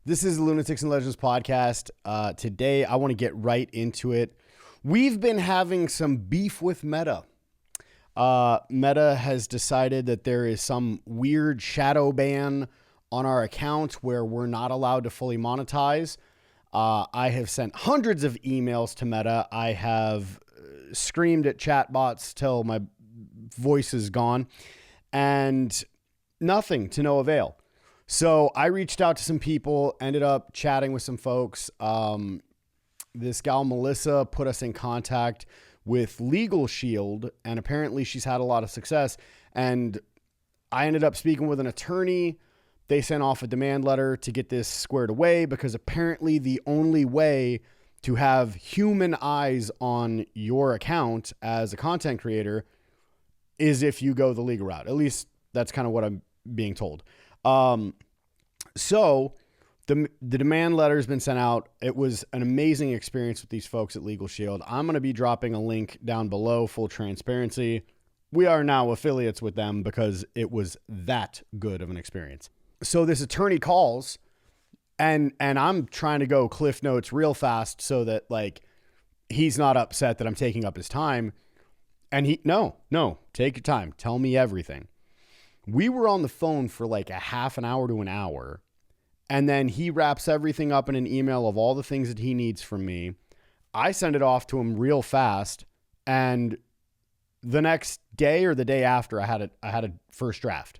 This is the Lunatics and Legends podcast. Today, I want to get right into it. We've been having some beef with Meta. Meta has decided that there is some weird shadow ban on our account where we're not allowed to fully monetize. I have sent hundreds of emails to Meta. I have screamed at chatbots till my voice is gone, and nothing to no avail. So I reached out to some people, ended up chatting with some folks. This gal, Melissa, put us in contact with Legal Shield, and apparently she's had a lot of success. And I ended up speaking with an attorney. They sent off a demand letter to get this squared away because apparently the only way to have human eyes on your account as a content creator is if you go the legal route. At least that's kind of what I'm being told. So the demand letter has been sent out. It was an amazing experience with these folks at Legal Shield. I'm going to be dropping a link down below, full transparency. We are now affiliates with them because it was that good of an experience. So this attorney calls and I'm trying to go Cliff Notes real fast so that like he's not upset that I'm taking up his time. And no, take your time. Tell me everything. We were on the phone for like a half an hour to an hour. And then he wraps everything up in an email of all the things that he needs from me. I send it off to him real fast. And the next day or the day after I had a first draft.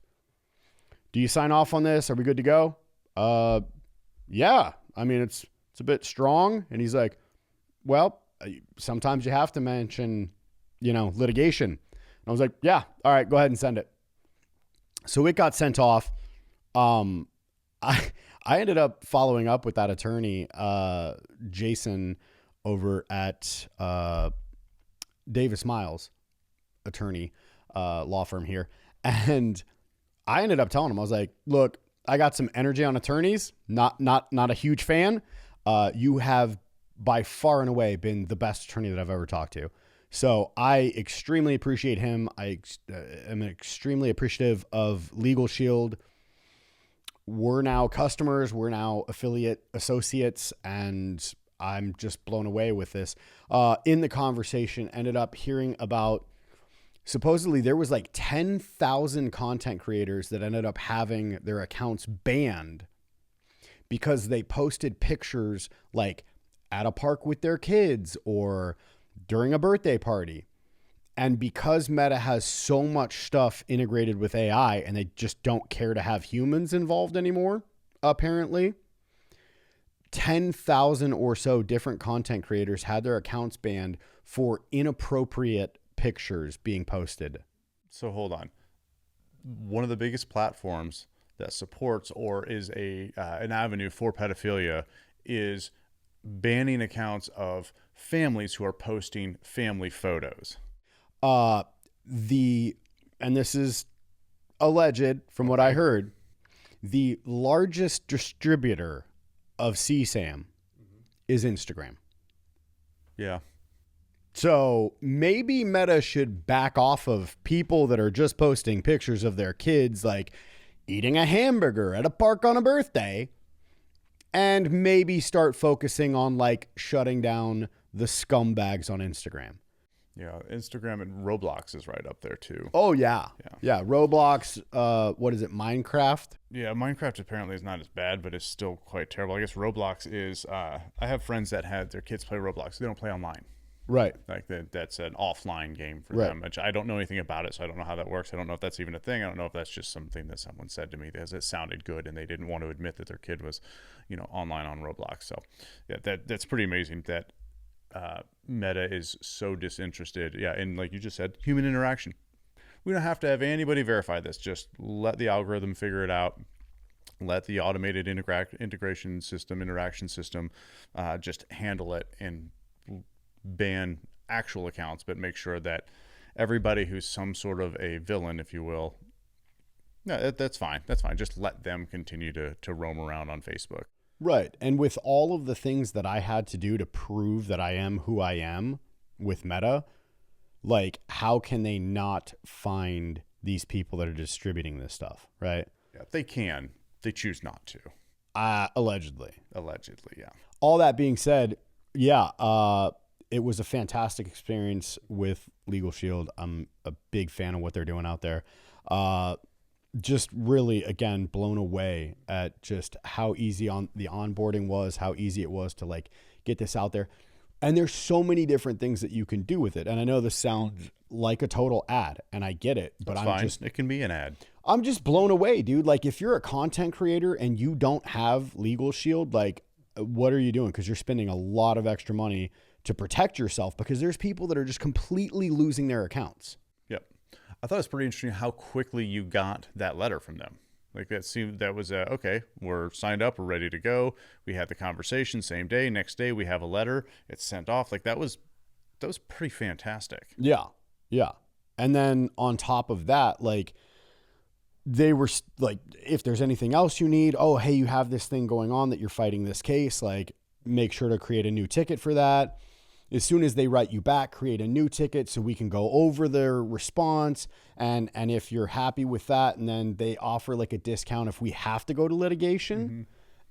Do you sign off on this? Are we good to go? Yeah. I mean, it's a bit strong. And he's like, well, sometimes you have to mention, litigation. And I was like, yeah, all right, go ahead and send it. So it got sent off. I ended up following up with that attorney, Jason, over at Davis Miles, attorney, law firm here. And I ended up telling him, I was like, look, I got some energy on attorneys, not a huge fan. You have by far and away been the best attorney that I've ever talked to. So I extremely appreciate him. I am extremely appreciative of Legal Shield. We're now customers. We're now affiliate associates, and I'm just blown away with this. In the conversation, ended up hearing about supposedly there was like 10,000 content creators that ended up having their accounts banned because they posted pictures like at a park with their kids or during a birthday party. And because Meta has so much stuff integrated with AI and they just don't care to have humans involved anymore, apparently, 10,000 or so different content creators had their accounts banned for inappropriate pictures being posted. So hold on. One of the biggest platforms that supports or is an avenue for pedophilia is banning accounts of families who are posting family photos. And this is alleged from what I heard, the largest distributor of CSAM is Instagram. Yeah. So maybe Meta should back off of people that are just posting pictures of their kids, like eating a hamburger at a park on a birthday, and maybe start focusing on like shutting down the scumbags on Instagram. Yeah, Instagram and Roblox is right up there too. Oh, yeah. Roblox, what is it, Minecraft? Yeah, Minecraft apparently is not as bad, but it's still quite terrible. I guess Roblox is, I have friends that had their kids play Roblox. They don't play online. Right. Like that's an offline game for them, which I don't know anything about it, so I don't know how that works. I don't know if that's even a thing. I don't know if that's just something that someone said to me because it sounded good and they didn't want to admit that their kid was, online on Roblox. So yeah, that's pretty amazing that Meta is so disinterested. Yeah, and like you just said, human interaction. We don't have to have anybody verify this. Just let the algorithm figure it out. Let the automated interaction system just handle it and ban actual accounts, but make sure that everybody who's some sort of a villain, if you will, no, that's fine. That's fine. Just let them continue to roam around on Facebook. Right. And with all of the things that I had to do to prove that I am who I am with Meta, like, how can they not find these people that are distributing this stuff, right? Yeah, they can. They choose not to. Allegedly. Allegedly, yeah. All that being said, yeah, it was a fantastic experience with Legal Shield. I'm a big fan of what they're doing out there. Just really, again, blown away at just how easy on the onboarding was, how easy it was to like get this out there. And there's so many different things that you can do with it. And I know this sounds like a total ad, and I get it, but It can be an ad. I'm just blown away, dude. Like, if you're a content creator and you don't have Legal Shield, like, what are you doing? Because you're spending a lot of extra money to protect yourself, because there's people that are just completely losing their accounts. Yep. I thought it was pretty interesting how quickly you got that letter from them. Like, that was okay, we're signed up, we're ready to go. We had the conversation same day. Next day we have a letter. It's sent off. Like, that was pretty fantastic. Yeah. Yeah. And then on top of that, like, they were like, if there's anything else you need, oh, hey, you have this thing going on that you're fighting this case, like, make sure to create a new ticket for that. As soon as they write you back, create a new ticket so we can go over their response. And if you're happy with that, and then they offer like a discount if we have to go to litigation. Mm-hmm.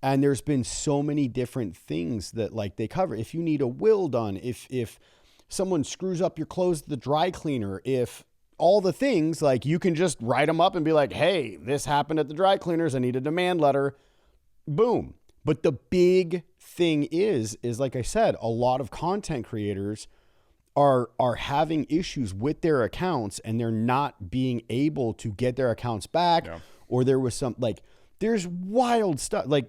And there's been so many different things that like they cover. If you need a will done, if someone screws up your clothes at the dry cleaner, if all the things, like, you can just write them up and be like, hey, this happened at the dry cleaners. I need a demand letter. Boom. But the big thing is like I said, a lot of content creators are having issues with their accounts, and they're not being able to get their accounts back. Yeah. Or there was some, like, there's wild stuff, like,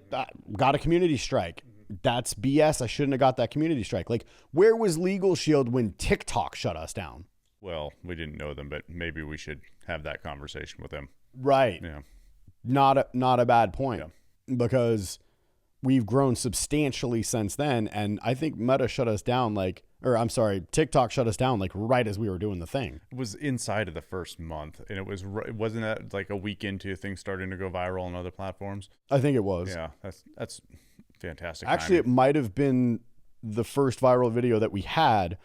got a community strike. That's BS. I shouldn't have got that community strike. Like, where was Legal Shield when TikTok shut us down? Well, we didn't know them, but maybe we should have that conversation with them. Right. Yeah. Not a bad point. Yeah. Because we've grown substantially since then. And I think Meta shut us down TikTok shut us down like right as we were doing the thing. It was inside of the first month, and wasn't that like a week into things starting to go viral on other platforms? I think it was. Yeah, that's fantastic. Actually, it might have been the first viral video that we had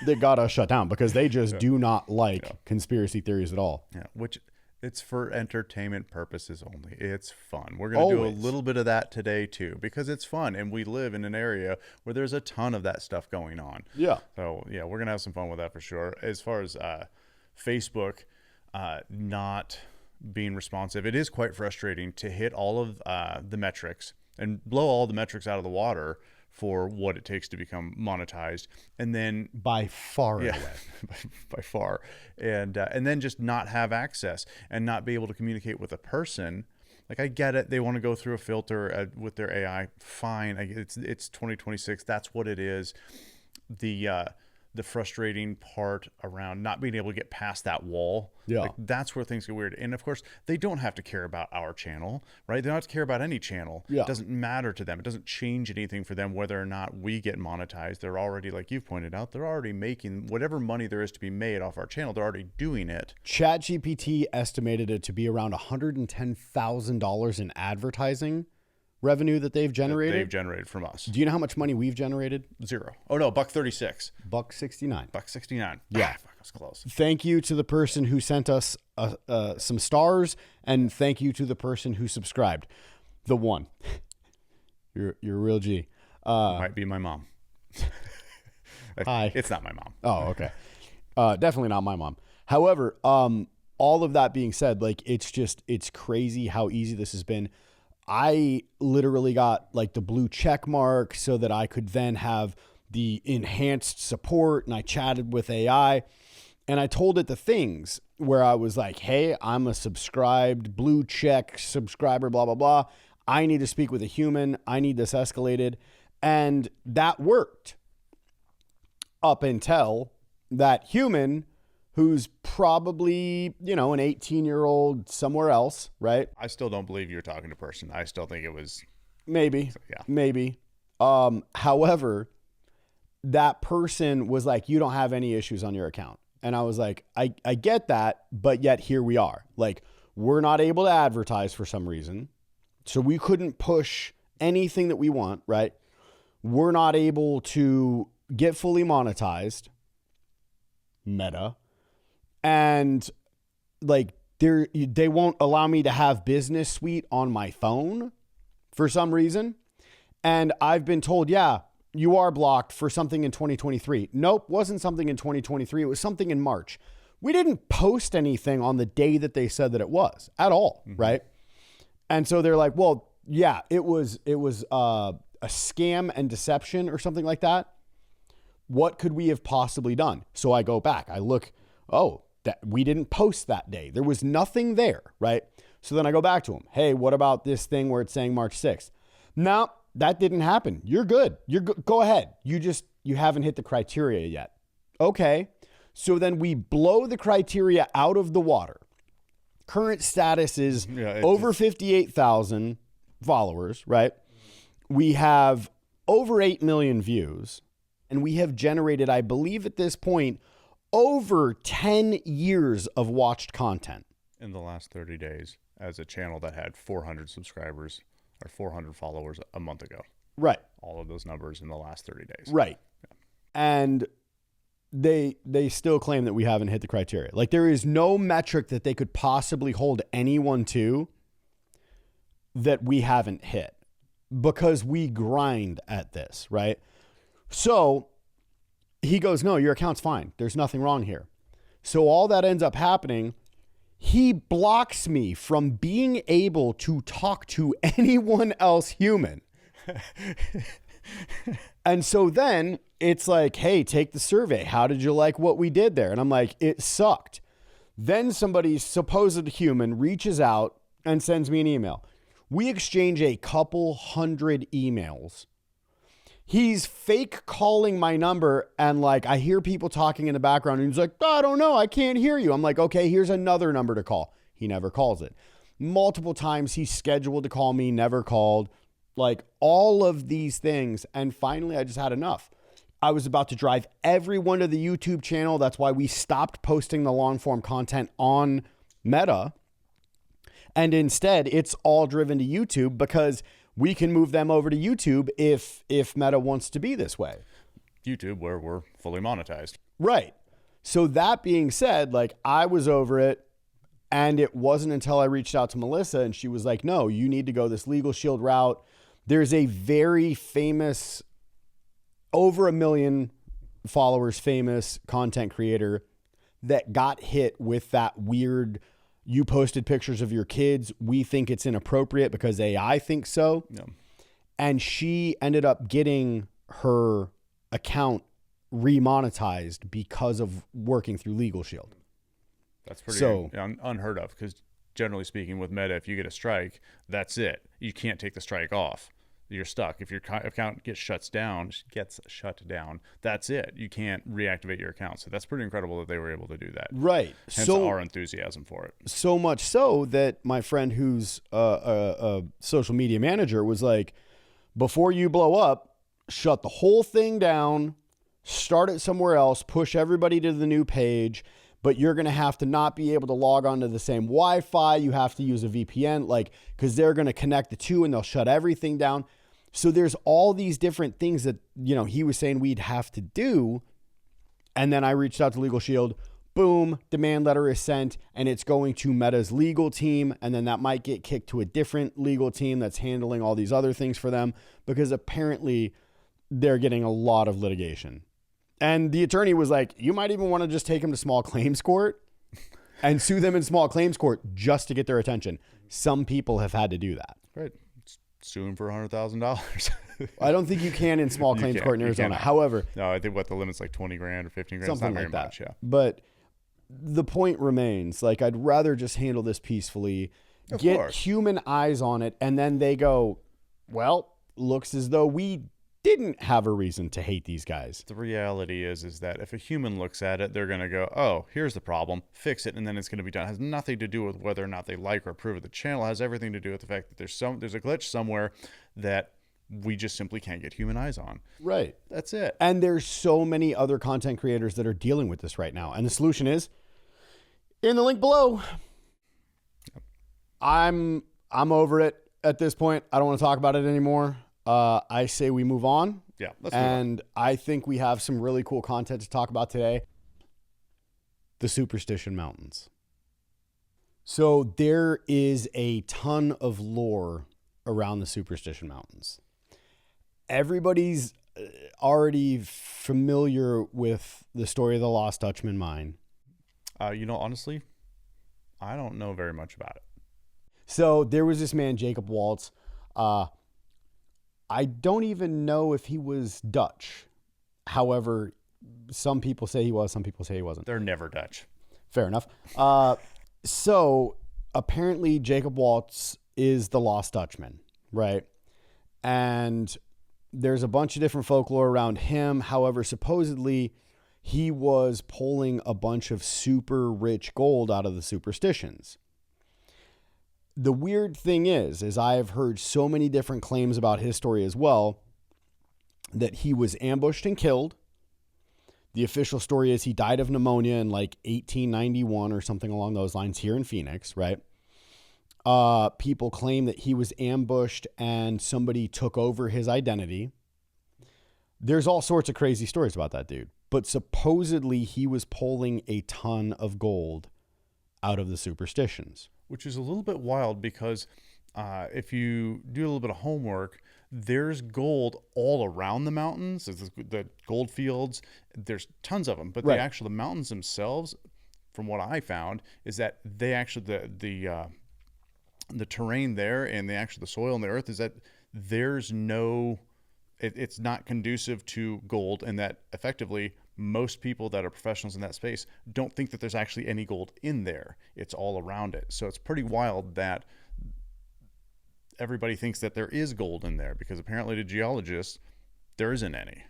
that got us shut down, because they just do not like conspiracy theories at all. Yeah, which it's for entertainment purposes only. It's fun. We're going to do a little bit of that today too, because it's fun, and we live in an area where there's a ton of that stuff going on. Yeah. So yeah, we're going to have some fun with that for sure. As far as Facebook not being responsive, it is quite frustrating to hit all of the metrics and blow all the metrics out of the water for what it takes to become monetized, and then by far, by far, and then just not have access and not be able to communicate with a person. Like, I get it, they want to go through a filter with their AI. Fine, it's 2026. That's what it is. The frustrating part around not being able to get past that wall. Yeah. Like, that's where things get weird. And of course, they don't have to care about our channel, right? They don't have to care about any channel. Yeah. It doesn't matter to them. It doesn't change anything for them whether or not we get monetized. They're already, like you've pointed out, they're already making whatever money there is to be made off our channel. They're already doing it. ChatGPT estimated it to be around $110,000 in advertising revenue that they've generated. They've generated from us. Do you know how much money we've generated? Zero. Oh no, $1.36. $1.69. $1.69. Yeah, fuck, I was close. Thank you to the person who sent us some stars, and thank you to the person who subscribed. The one. You're a real G. Might be my mom. Hi. It's not my mom. Oh, okay. Definitely not my mom. However, all of that being said, like, it's crazy how easy this has been. I literally got like the blue check mark so that I could then have the enhanced support, and I chatted with AI, and I told it the things where I was like, hey, I'm a subscribed blue check subscriber, blah, blah, blah. I need to speak with a human. I need this escalated. And that worked up until that human, who's probably, an 18-year-old somewhere else, right? I still don't believe you're talking to a person. I still think it was... Maybe. Yeah. Maybe. However, that person was like, you don't have any issues on your account. And I was like, I get that, but yet here we are. Like, we're not able to advertise for some reason. So we couldn't push anything that we want, right? We're not able to get fully monetized. Meta. And like, they won't allow me to have Business Suite on my phone. for some reason. And I've been told, yeah, you are blocked for something in 2023. Nope, wasn't something in 2023. It was something in March. We didn't post anything on the day that they said that it was at all, right? And so they're like, well, yeah, it was a scam and deception or something like that. What could we have possibly done? So I go back, I look, that we didn't post that day. There was nothing there, right? So then I go back to them. Hey, what about this thing where it's saying March 6th? No, that didn't happen. You're good. Go ahead. You haven't hit the criteria yet. Okay. So then we blow the criteria out of the water. Current status is over 58,000 followers, right? We have over 8 million views, and we have generated, I believe at this point, over 10 years of watched content. In the last 30 days, as a channel that had 400 subscribers or 400 followers a month ago. Right. All of those numbers in the last 30 days. Right. Yeah. And they still claim that we haven't hit the criteria. Like, there is no metric that they could possibly hold anyone to that we haven't hit, because we grind at this, right? So he goes, no, your account's fine. There's nothing wrong here. So all that ends up happening, he blocks me from being able to talk to anyone else human. And so then it's like, hey, take the survey. How did you like what we did there? And I'm like, it sucked. Then somebody, supposed human, reaches out and sends me an email. We exchange a couple hundred emails. He's fake calling my number, and like, I hear people talking in the background, and he's like, I don't know, I can't hear you. I'm like, okay, here's another number to call. He never calls it. Multiple times he's scheduled to call me, never called. Like, all of these things. And finally, I just had enough. I was about to drive everyone to the YouTube channel. That's why we stopped posting the long form content on Meta. And instead, it's all driven to YouTube, because we can move them over to YouTube if Meta wants to be this way. YouTube, where we're fully monetized. Right. So that being said, like, I was over it, and it wasn't until I reached out to Melissa and she was like, no, you need to go this Legal Shield route. There's a very famous, over 1 million followers, famous content creator that got hit with that weird, you posted pictures of your kids, we think it's inappropriate because AI thinks so. Yeah. And she ended up getting her account remonetized because of working through Legal Shield. That's pretty unheard of, because generally speaking with Meta, if you get a strike, that's it. You can't take the strike off. You're stuck. If your account gets shut down, that's it. You can't reactivate your account. So that's pretty incredible that they were able to do that. Right. Hence our enthusiasm for it. So much so that my friend who's a social media manager was like, before you blow up, shut the whole thing down, start it somewhere else, push everybody to the new page, but you're going to have to not be able to log on to the same Wi-Fi. You have to use a VPN, like, because they're going to connect the two and they'll shut everything down. So there's all these different things that, you know, he was saying we'd have to do. And then I reached out to Legal Shield. Boom, demand letter is sent, and it's going to Meta's legal team. And then that might get kicked to a different legal team that's handling all these other things for them, because apparently they're getting a lot of litigation. And the attorney was like, you might even want to just take them to small claims court and sue them in small claims court just to get their attention. Some people have had to do that. Right. Sue them for $100,000. I don't think you can in small claims court in Arizona. However, no, I think the limit's like 20 grand or 15 grand. Something it's not like very that. Much, yeah. But the point remains, like, I'd rather just handle this peacefully, get human eyes on it, and then they go, well, looks as though we didn't have a reason to hate these guys. The reality is that if a human looks at it, they're going to go, oh, here's the problem, fix it, and then it's going to be done. It has nothing to do with whether or not they like or approve of the channel. It has everything to do with the fact that there's a glitch somewhere that we just simply can't get human eyes on. Right. That's it. And there's so many other content creators that are dealing with this right now. And the solution is in the link below. Yep. I'm over it at this point. I don't want to talk about it anymore. I say we move on. Yeah, let's move on. And I think we have some really cool content to talk about today. The Superstition Mountains. So there is a ton of lore around the Superstition Mountains. Everybody's already familiar with the story of the Lost Dutchman Mine. Honestly, I don't know very much about it. So there was this man, Jacob Waltz. I don't even know if he was Dutch. However, some people say he was, some people say he wasn't. They're never Dutch. Fair enough. So apparently Jacob Waltz is the Lost Dutchman, right? And there's a bunch of different folklore around him. However, supposedly he was pulling a bunch of super rich gold out of the superstitions. The weird thing is I have heard so many different claims about his story as well, that he was ambushed and killed. The official story is he died of pneumonia in like 1891 or something along those lines here in Phoenix, right? People claim that he was ambushed and somebody took over his identity. There's all sorts of crazy stories about that dude. But supposedly he was pulling a ton of gold out of the superstitions. Which is a little bit wild because if you do a little bit of homework, there's gold all around the mountains. The gold fields, there's tons of them. But right. the mountains themselves, from what I found, is that they actually, the terrain there and the soil and the earth is that there's no, it's not conducive to gold, and that effectively most people that are professionals in that space don't think that there's actually any gold in there. It's all around it. So it's pretty wild that everybody thinks that there is gold in there, because apparently to geologists, there isn't any.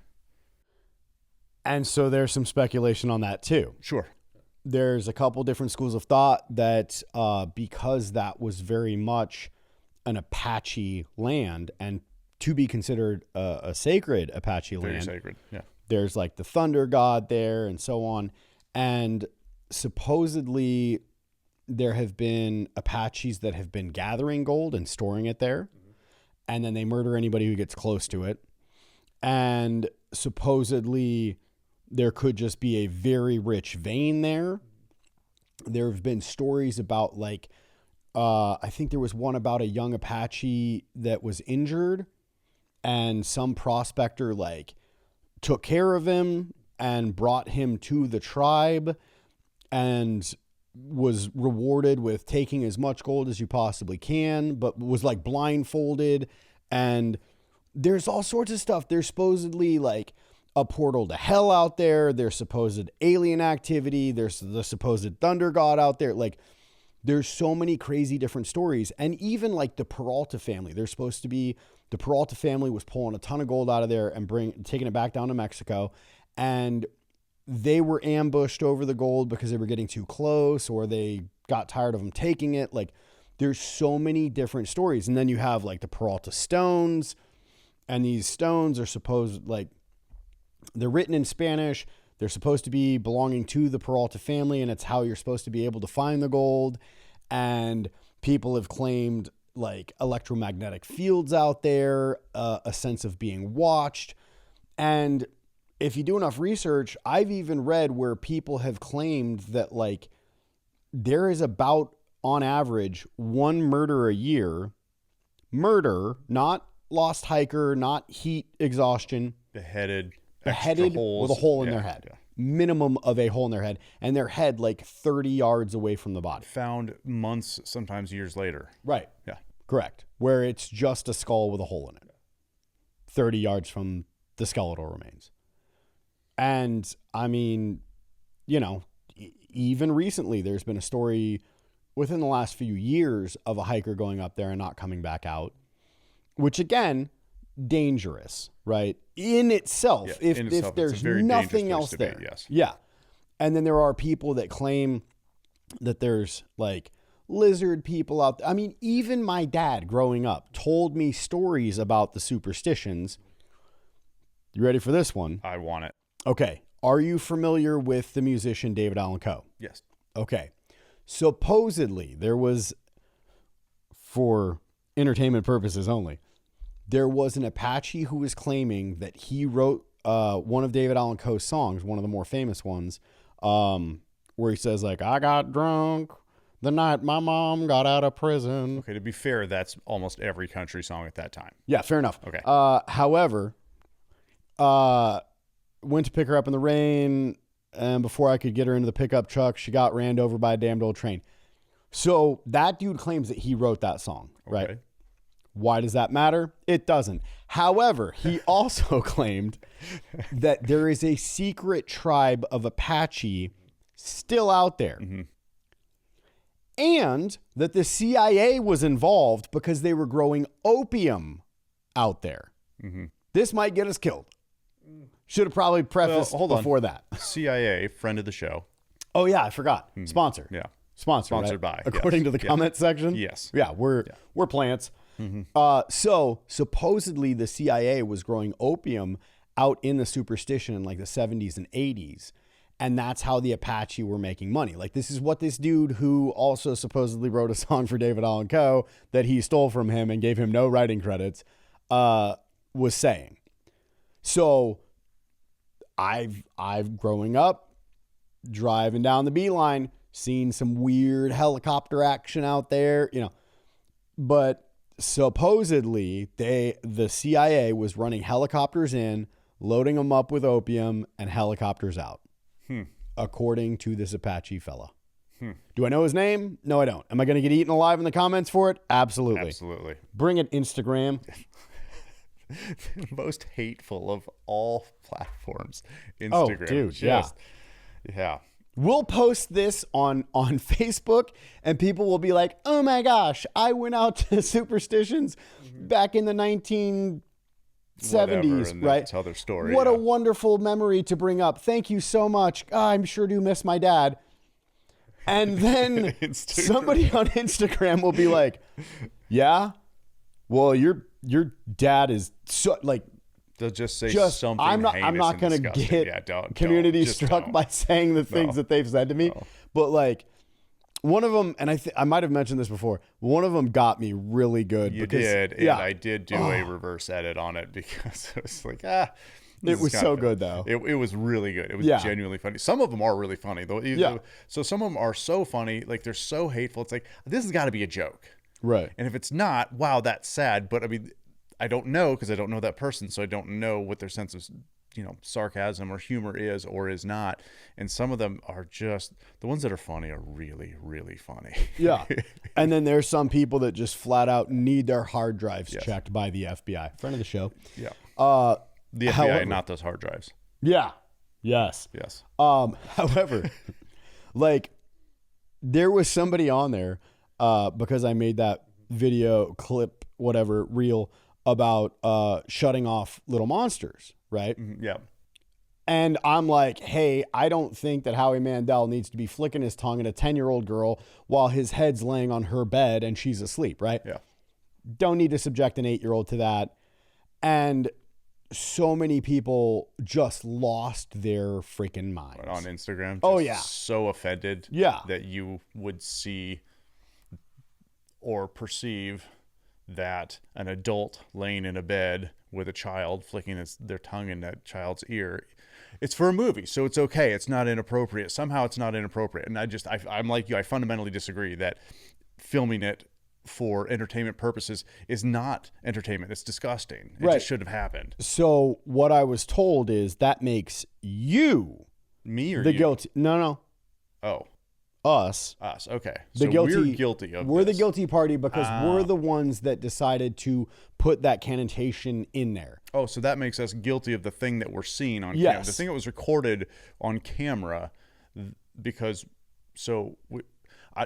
And so there's some speculation on that too. Sure. There's a couple different schools of thought that because that was very much an Apache land and to be considered a sacred Apache Very land. sacred, yeah. There's like the thunder god there and so on. And supposedly there have been Apaches that have been gathering gold and storing it there. Mm-hmm. And then they murder anybody who gets close to it. And supposedly there could just be a very rich vein there. There have been stories about like, I think there was one about a young Apache that was injured and some prospector like took care of him and brought him to the tribe and was rewarded with taking as much gold as you possibly can, but was like blindfolded. And there's all sorts of stuff. There's supposedly like a portal to hell out there. There's supposed alien activity. There's the supposed thunder god out there. Like there's so many crazy different stories. And even like the Peralta family, they're supposed to be, the Peralta family was pulling a ton of gold out of there and taking it back down to Mexico. And they were ambushed over the gold because they were getting too close, or they got tired of them taking it. Like there's so many different stories. And then you have like the Peralta stones, and these stones are supposed, like, they're written in Spanish. They're supposed to be belonging to the Peralta family, and it's how you're supposed to be able to find the gold. And people have claimed like electromagnetic fields out there, a sense of being watched. And if you do enough research, I've even read where people have claimed that like there is about, on average, one murder a year. Murder, not lost hiker, not heat exhaustion. Beheaded with a hole in their head. Yeah. Minimum of a hole in their head. And their head like 30 yards away from the body. Found months, sometimes years later. Right. Yeah. Correct. Where it's just a skull with a hole in it. 30 yards from the skeletal remains. And I mean, you know, even recently there's been a story within the last few years of a hiker going up there and not coming back out, which again, dangerous, right? In itself, yeah, if there's nothing else there. Yes. Yeah. And then there are people that claim that there's like lizard people out there. I mean, even my dad growing up told me stories about the superstitions. You ready for this one? I want it. Okay. Are you familiar with the musician David Allan Coe? Yes. Okay. Supposedly there was, for entertainment purposes only, there was an Apache who was claiming that he wrote one of David Allan Coe's songs, one of the more famous ones, where he says like, I got drunk, The night my mom got out of prison. Okay, to be fair, that's almost every country song at that time. Yeah, fair enough. Okay. However, went to pick her up in the rain, and before I could get her into the pickup truck, she got ran over by a damned old train. So that dude claims that he wrote that song, right? Okay. Why does that matter? It doesn't. However, he also claimed that there is a secret tribe of Apache still out there. Mm-hmm. And that the CIA was involved because they were growing opium out there. Mm-hmm. This might get us killed. Should have probably prefaced before that. CIA, friend of the show. Oh, yeah, I forgot. Sponsor. Yeah. Sponsored by. According to the comment section? Yes. Yeah, we're plants. So supposedly the CIA was growing opium out in the Superstition in like the 70s and 80s. And that's how the Apache were making money. Like, this is what this dude who also supposedly wrote a song for David Allan Coe that he stole from him and gave him no writing credits was saying. So I've growing up, driving down the beeline, seen some weird helicopter action out there, but supposedly the CIA was running helicopters in, loading them up with opium, and helicopters out. According to this Apache fella. Do I know his name? No, I don't. Am I going to get eaten alive in the comments for it? Absolutely. Absolutely. Bring it, Instagram. The most hateful of all platforms. Instagram. Oh, dude, yeah. We'll post this on Facebook, and people will be like, oh my gosh, I went out to Superstitions back in the 1970s, and right? Tell their story. What a wonderful memory to bring up. Thank you so much. I'm sure do miss my dad. And then somebody on Instagram will be like, yeah, well, your dad is so like, they'll just say something. I'm not going to get community struck by saying the things that they've said to me. No. But like one of them, and I might have mentioned this before, one of them got me really good. You did. And I did do a reverse edit on it because it was like, it was so good though. It was really good. It was genuinely funny. Some of them are really funny though. So some of them are so funny. Like they're so hateful. It's like, this has got to be a joke. Right. And if it's not, wow, that's sad. But I mean, I don't know because I don't know that person. So I don't know what their sense of, sarcasm or humor is or is not. And some of them are just, the ones that are funny are really, really funny. Yeah. And then there's some people that just flat out need their hard drives checked by the FBI. Friend of the show. Yeah. The FBI, however, not those hard drives. Yeah. Yes. Yes. However, like there was somebody on there because I made that video clip, whatever, reel about shutting off little monsters, right? Yeah. And I'm like, hey, I don't think that Howie Mandel needs to be flicking his tongue at a 10-year-old girl while his head's laying on her bed and she's asleep, right? Yeah. Don't need to subject an 8-year-old to that. And so many people just lost their freaking minds. On Instagram? Oh, yeah. So offended that you would see or perceive that an adult laying in a bed with a child flicking their tongue in that child's ear, it's for a movie, so it's okay. It's not inappropriate. Somehow it's not inappropriate. And I'm like you. I fundamentally disagree that filming it for entertainment purposes is not entertainment. It's disgusting. It just shouldn't have happened. So what I was told is that makes you me or the you? guilty. No. Oh. Us. Okay. So we're guilty of We're this. the guilty party because we're the ones that decided to put that connotation in there. Oh, so that makes us guilty of the thing that we're seeing on camera. The thing that was recorded on camera because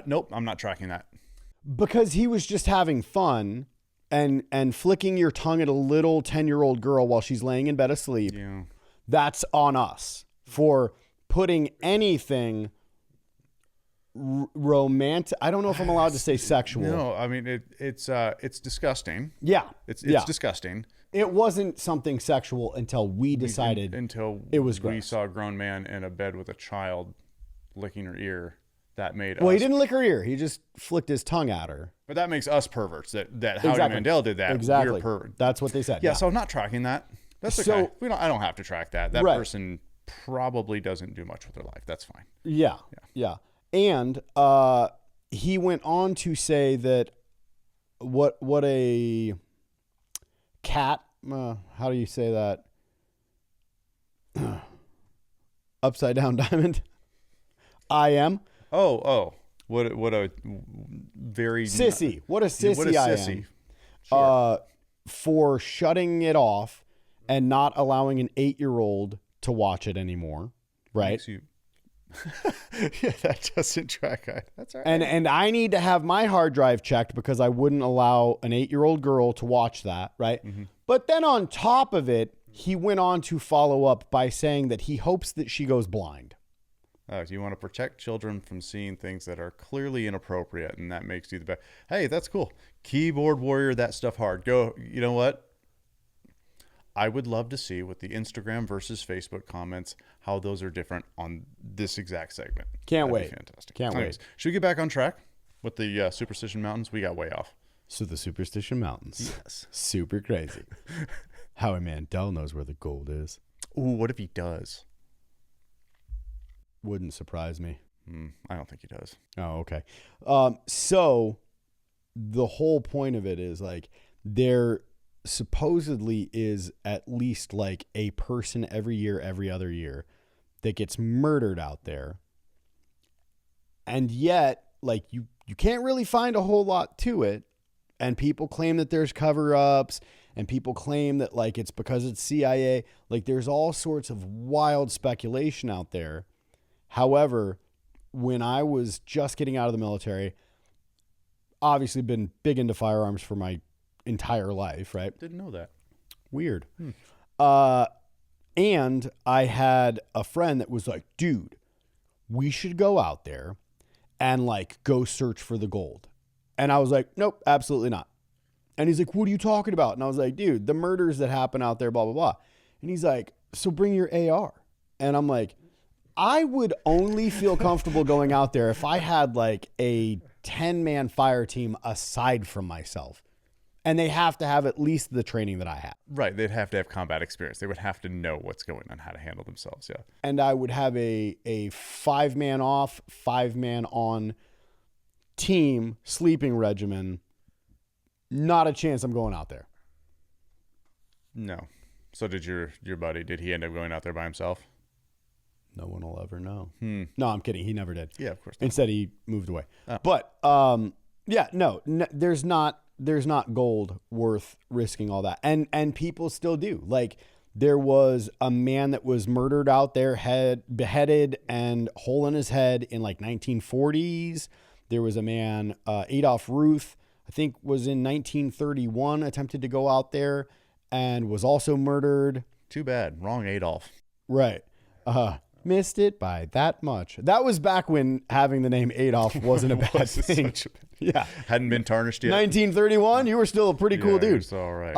nope, I'm not tracking that. Because he was just having fun and flicking your tongue at a little 10-year-old girl while she's laying in bed asleep. Yeah. That's on us for putting anything romantic. I don't know if I'm allowed to say sexual. No, I mean it's disgusting. Yeah, it's disgusting. It wasn't something sexual until we decided it was gross. We saw a grown man in a bed with a child licking her ear. That made us. Well, he didn't lick her ear. He just flicked his tongue at her. But that makes us perverts. That Howie Mandel did that. Exactly. We're perverts. That's what they said. Yeah. So I'm not tracking that. That's okay. I don't have to track that. That person probably doesn't do much with their life. That's fine. Yeah. And he went on to say that what a cat, how do you say that? Upside down diamond. I am. Oh. What a very sissy. What a sissy, what a I sissy. am. Sure. For shutting it off and not allowing an 8-year-old to watch it anymore. Right. Makes you... yeah, that doesn't track. That's all right. And I need to have my hard drive checked because I wouldn't allow an 8-year-old girl to watch that. Right. Mm-hmm. But then on top of it, he went on to follow up by saying that he hopes that she goes blind. Do you want to protect children from seeing things that are clearly inappropriate, and that makes you the best? Hey, that's cool. Keyboard warrior, that stuff hard. Go. You know what? I would love to see with the Instagram versus Facebook comments how those are different on this exact segment. Can't That'd wait. Be fantastic. Can't Anyways, wait. Should we get back on track with the Superstition Mountains? We got way off. So the Superstition Mountains. Yes. Super crazy. Howie Mandel knows where the gold is. Ooh, what if he does? Wouldn't surprise me. I don't think he does. Oh, okay. So the whole point of it is like there supposedly is at least like a person every year, every other year that gets murdered out there. And yet, like you can't really find a whole lot to it. And people claim that there's cover-ups, and people claim that like it's because it's CIA. Like there's all sorts of wild speculation out there. However, when I was just getting out of the military, obviously been big into firearms for my entire life, right? Didn't know that. Weird. And I had a friend that was like, dude, we should go out there and like go search for the gold. And I was like, nope, absolutely not. And he's like, what are you talking about? And I was like, dude, the murders that happen out there, blah, blah, blah. And he's like, so bring your AR. And I'm like, I would only feel comfortable going out there if I had like a 10-man fire team aside from myself. And they have to have at least the training that I have. Right. They'd have to have combat experience. They would have to know what's going on, how to handle themselves. Yeah. And I would have a 5-man off, 5-man on team sleeping regimen. Not a chance I'm going out there. No. So did your buddy, did he end up going out there by himself? No one will ever know. No, I'm kidding. He never did. Yeah, of course not. Instead, he moved away. Oh. But yeah, no, there's not gold worth risking all that. And people still do. Like there was a man that was murdered out there, beheaded and hole in his head in like 1940s. There was a man, Adolf Ruth, I think was in 1931, attempted to go out there and was also murdered. Too bad. Wrong Adolf. Right. Missed it by that much. That was back when having the name Adolf wasn't a bad thing. Yeah. Hadn't been tarnished yet. 1931, you were still a pretty cool dude. It's all right.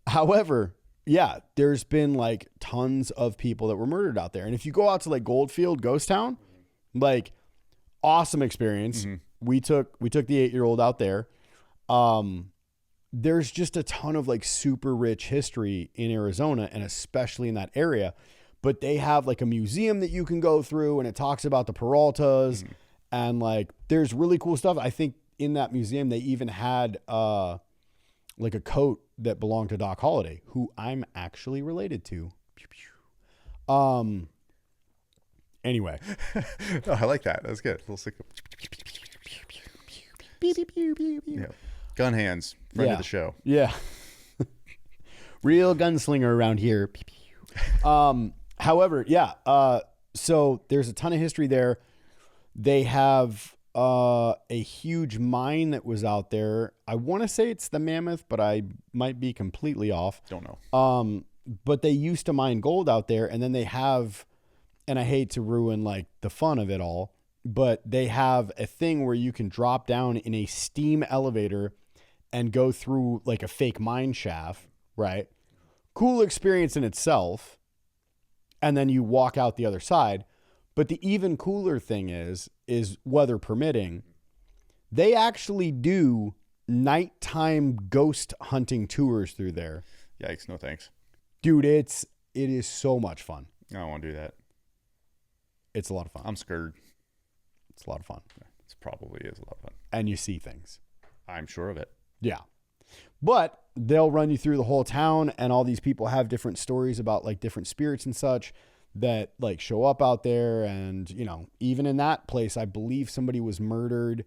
However, yeah, there's been like tons of people that were murdered out there. And if you go out to like Goldfield, Ghost Town, like awesome experience. Mm-hmm. We took the 8-year-old out there. There's just a ton of like super rich history in Arizona and especially in that area. But they have like a museum that you can go through and it talks about the Peraltas and like there's really cool stuff. I think in that museum they even had like a coat that belonged to Doc Holliday, who I'm actually related to. Anyway. Oh, I like that. That's good. A little sick. Yeah. Gun hands. Friend of the show. Yeah. Real gunslinger around here. However, yeah. So there's a ton of history there. They have a huge mine that was out there. I want to say it's the Mammoth, but I might be completely off. Don't know. But they used to mine gold out there, and then they have, and I hate to ruin like the fun of it all, but they have a thing where you can drop down in a steam elevator and go through like a fake mine shaft, right? Cool experience in itself. And then you walk out the other side. But the even cooler thing is weather permitting, they actually do nighttime ghost hunting tours through there. Yikes, no thanks. Dude, it is so much fun. I don't want to do that. It's a lot of fun. I'm scared. It's a lot of fun. It's probably is a lot of fun. And you see things. I'm sure of it. Yeah. But they'll run you through the whole town, and all these people have different stories about like different spirits and such that like show up out there. And, you know, even in that place, I believe somebody was murdered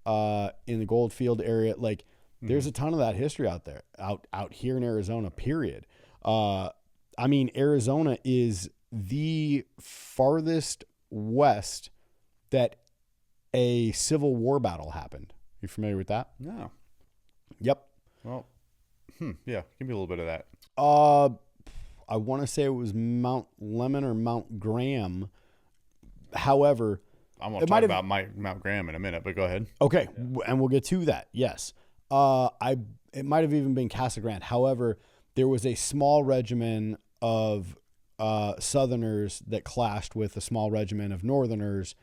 in the Goldfield area. Like there's a ton of that history out there, out here in Arizona, period. I mean, Arizona is the farthest west that a Civil War battle happened. You familiar with that? No. Yep. Well, yeah. Give me a little bit of that. I want to say it was Mount Lemmon or Mount Graham. However, I'm going to talk about Mount Graham in a minute, but go ahead. Okay, and we'll get to that. Yes. It might have even been Casa Grande. However, there was a small regiment of Southerners that clashed with a small regiment of Northerners,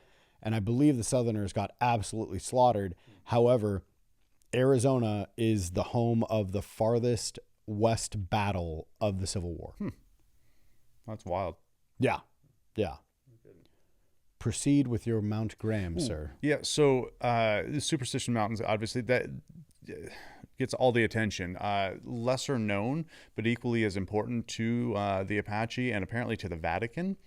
and I believe the Southerners got absolutely slaughtered. However, Arizona is the home of the farthest west battle of the Civil War. That's wild. Yeah. Yeah. Proceed with your Mount Graham, sir. Yeah. So the Superstition Mountains, obviously, that gets all the attention. Lesser known, but equally as important to the Apache and apparently to the Vatican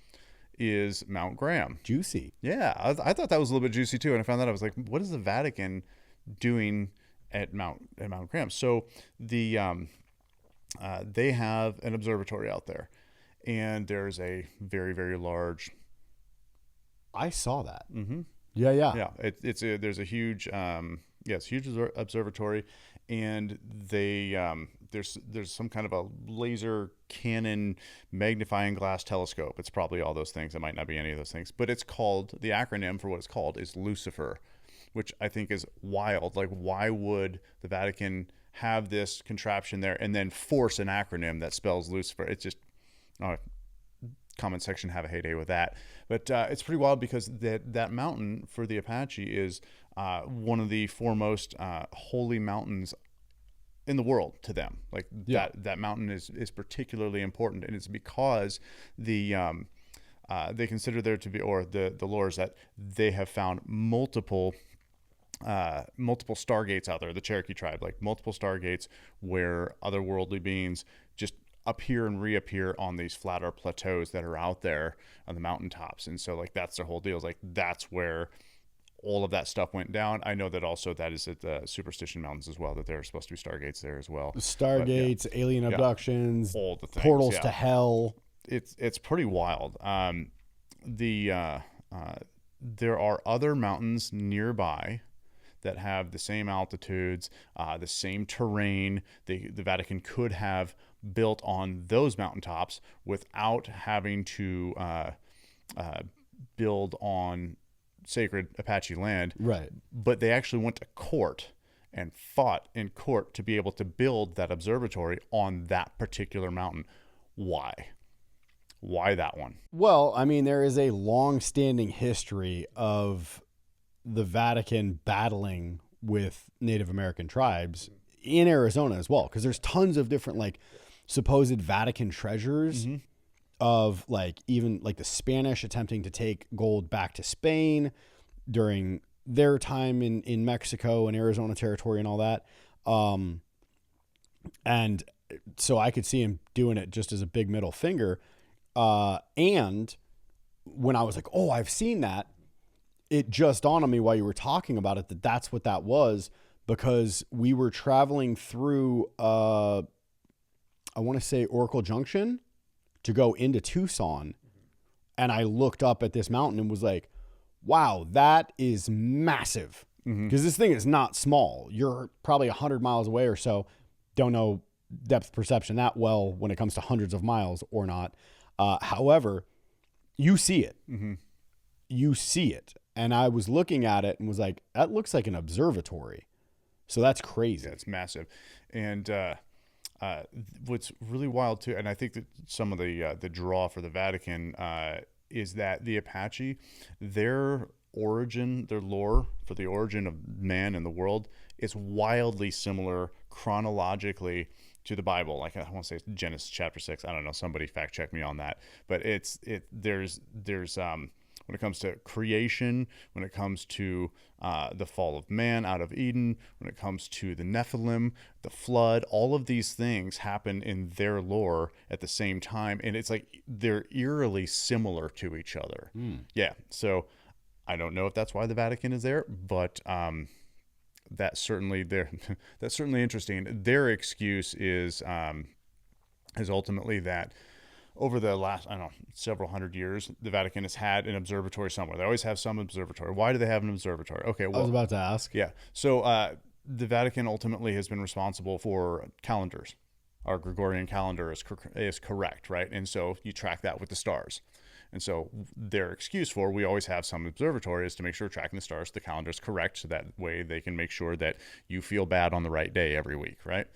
is Mount Graham. Juicy. Yeah. I thought that was a little bit juicy too. And I found that I was like, what is the Vatican doing at Mount Graham? So they have an observatory out there, and there's a very, very large. I saw that. Mm-hmm. Yeah. There's a huge huge observatory, and there's some kind of a laser cannon magnifying glass telescope. It's probably all those things. It might not be any of those things, but it's called, the acronym for what it's called is Lucifer, which I think is wild. Like, why would the Vatican have this contraption there and then force an acronym that spells Lucifer? It's just, comment section, have a heyday with that. But it's pretty wild because that mountain for the Apache is one of the foremost holy mountains in the world to them. Like that mountain is particularly important, and it's because they consider there to be, or the lore is that they have found multiple Stargates out there, the Cherokee tribe, like multiple Stargates where otherworldly beings just appear and reappear on these flatter plateaus that are out there on the mountaintops. And so like that's their whole deal, is like that's where all of that stuff went down. I know that also that is at the Superstition Mountains as well, that there are supposed to be Stargates there as well. Stargates, alien abductions, all the things, portals to hell. It's pretty wild. There are other mountains nearby that have the same altitudes, the same terrain. The Vatican could have built on those mountaintops without having to build on sacred Apache land. Right. But they actually went to court and fought in court to be able to build that observatory on that particular mountain. Why? Why that one? Well, I mean, there is a long-standing history of the Vatican battling with Native American tribes in Arizona as well, because there's tons of different like supposed Vatican treasures of like even like the Spanish attempting to take gold back to Spain during their time in Mexico and Arizona territory and all that. And so I could see him doing it just as a big middle finger. And when I was like, oh, I've seen that, it just dawned on me while you were talking about it that that's what that was, because we were traveling through, I want to say Oracle Junction to go into Tucson. And I looked up at this mountain and was like, wow, that is massive. Because this thing is not small. You're probably 100 miles away or so. Don't know depth perception that well when it comes to hundreds of miles or not. However, you see it. You see it. And I was looking at it and was like, that looks like an observatory. So that's crazy. Yeah, it's massive. And what's really wild too, and I think that some of the draw for the Vatican is that the Apache, their origin, their lore for the origin of man in the world is wildly similar chronologically to the Bible. Like I want to say it's Genesis chapter 6. I don't know. Somebody fact check me on that. But there's when it comes to creation, when it comes to the fall of man out of Eden, when it comes to the Nephilim, the flood, all of these things happen in their lore at the same time. And it's like they're eerily similar to each other. Yeah. So I don't know if that's why the Vatican is there, but that's certainly that's certainly interesting. Their excuse is ultimately that over the last, I don't know, several hundred years, the Vatican has had an observatory somewhere. They always have some observatory. Why do they have an observatory? Okay, well, I was about to ask. Yeah. So the Vatican ultimately has been responsible for calendars. Our Gregorian calendar is correct, right? And so you track that with the stars. And so their excuse for we always have some observatory is to make sure tracking the stars, the calendar is correct. So that way they can make sure that you feel bad on the right day every week, right?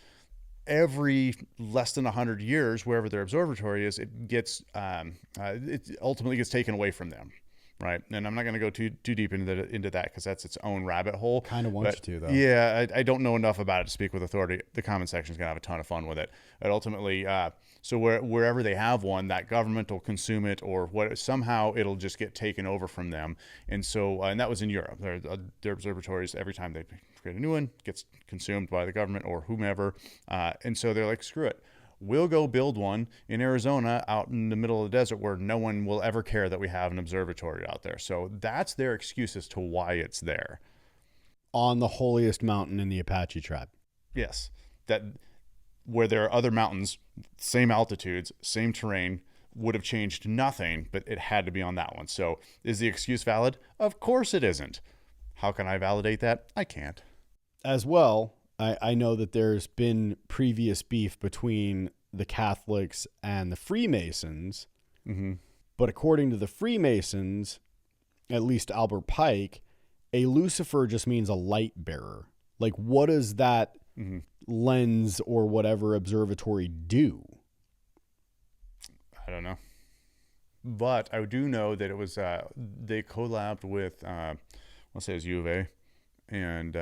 Every less than 100 years, wherever their observatory is, it gets it ultimately gets taken away from them, right? And I'm not going to go too deep into that because that's its own rabbit hole. Kind of want you to, though. Yeah, I don't know enough about it to speak with authority. The comment section is going to have a ton of fun with it. But ultimately, so wherever they have one, that government will consume it, or somehow it'll just get taken over from them. And so, and that was in Europe. Their observatories, every time they create a new one, gets consumed by the government or whomever. And so they're like, screw it. We'll go build one in Arizona out in the middle of the desert where no one will ever care that we have an observatory out there. So that's their excuse as to why it's there. On the holiest mountain in the Apache tribe. Yes. That where there are other mountains, same altitudes, same terrain, would have changed nothing, but it had to be on that one. So is the excuse valid? Of course it isn't. How can I validate that? I can't. As well, I know that there's been previous beef between the Catholics and the Freemasons. Mm-hmm. But according to the Freemasons, at least Albert Pike, a Lucifer just means a light bearer. Like, what does that lens or whatever observatory do? I don't know. But I do know that it was, they collabed with, let's say it was U of A, and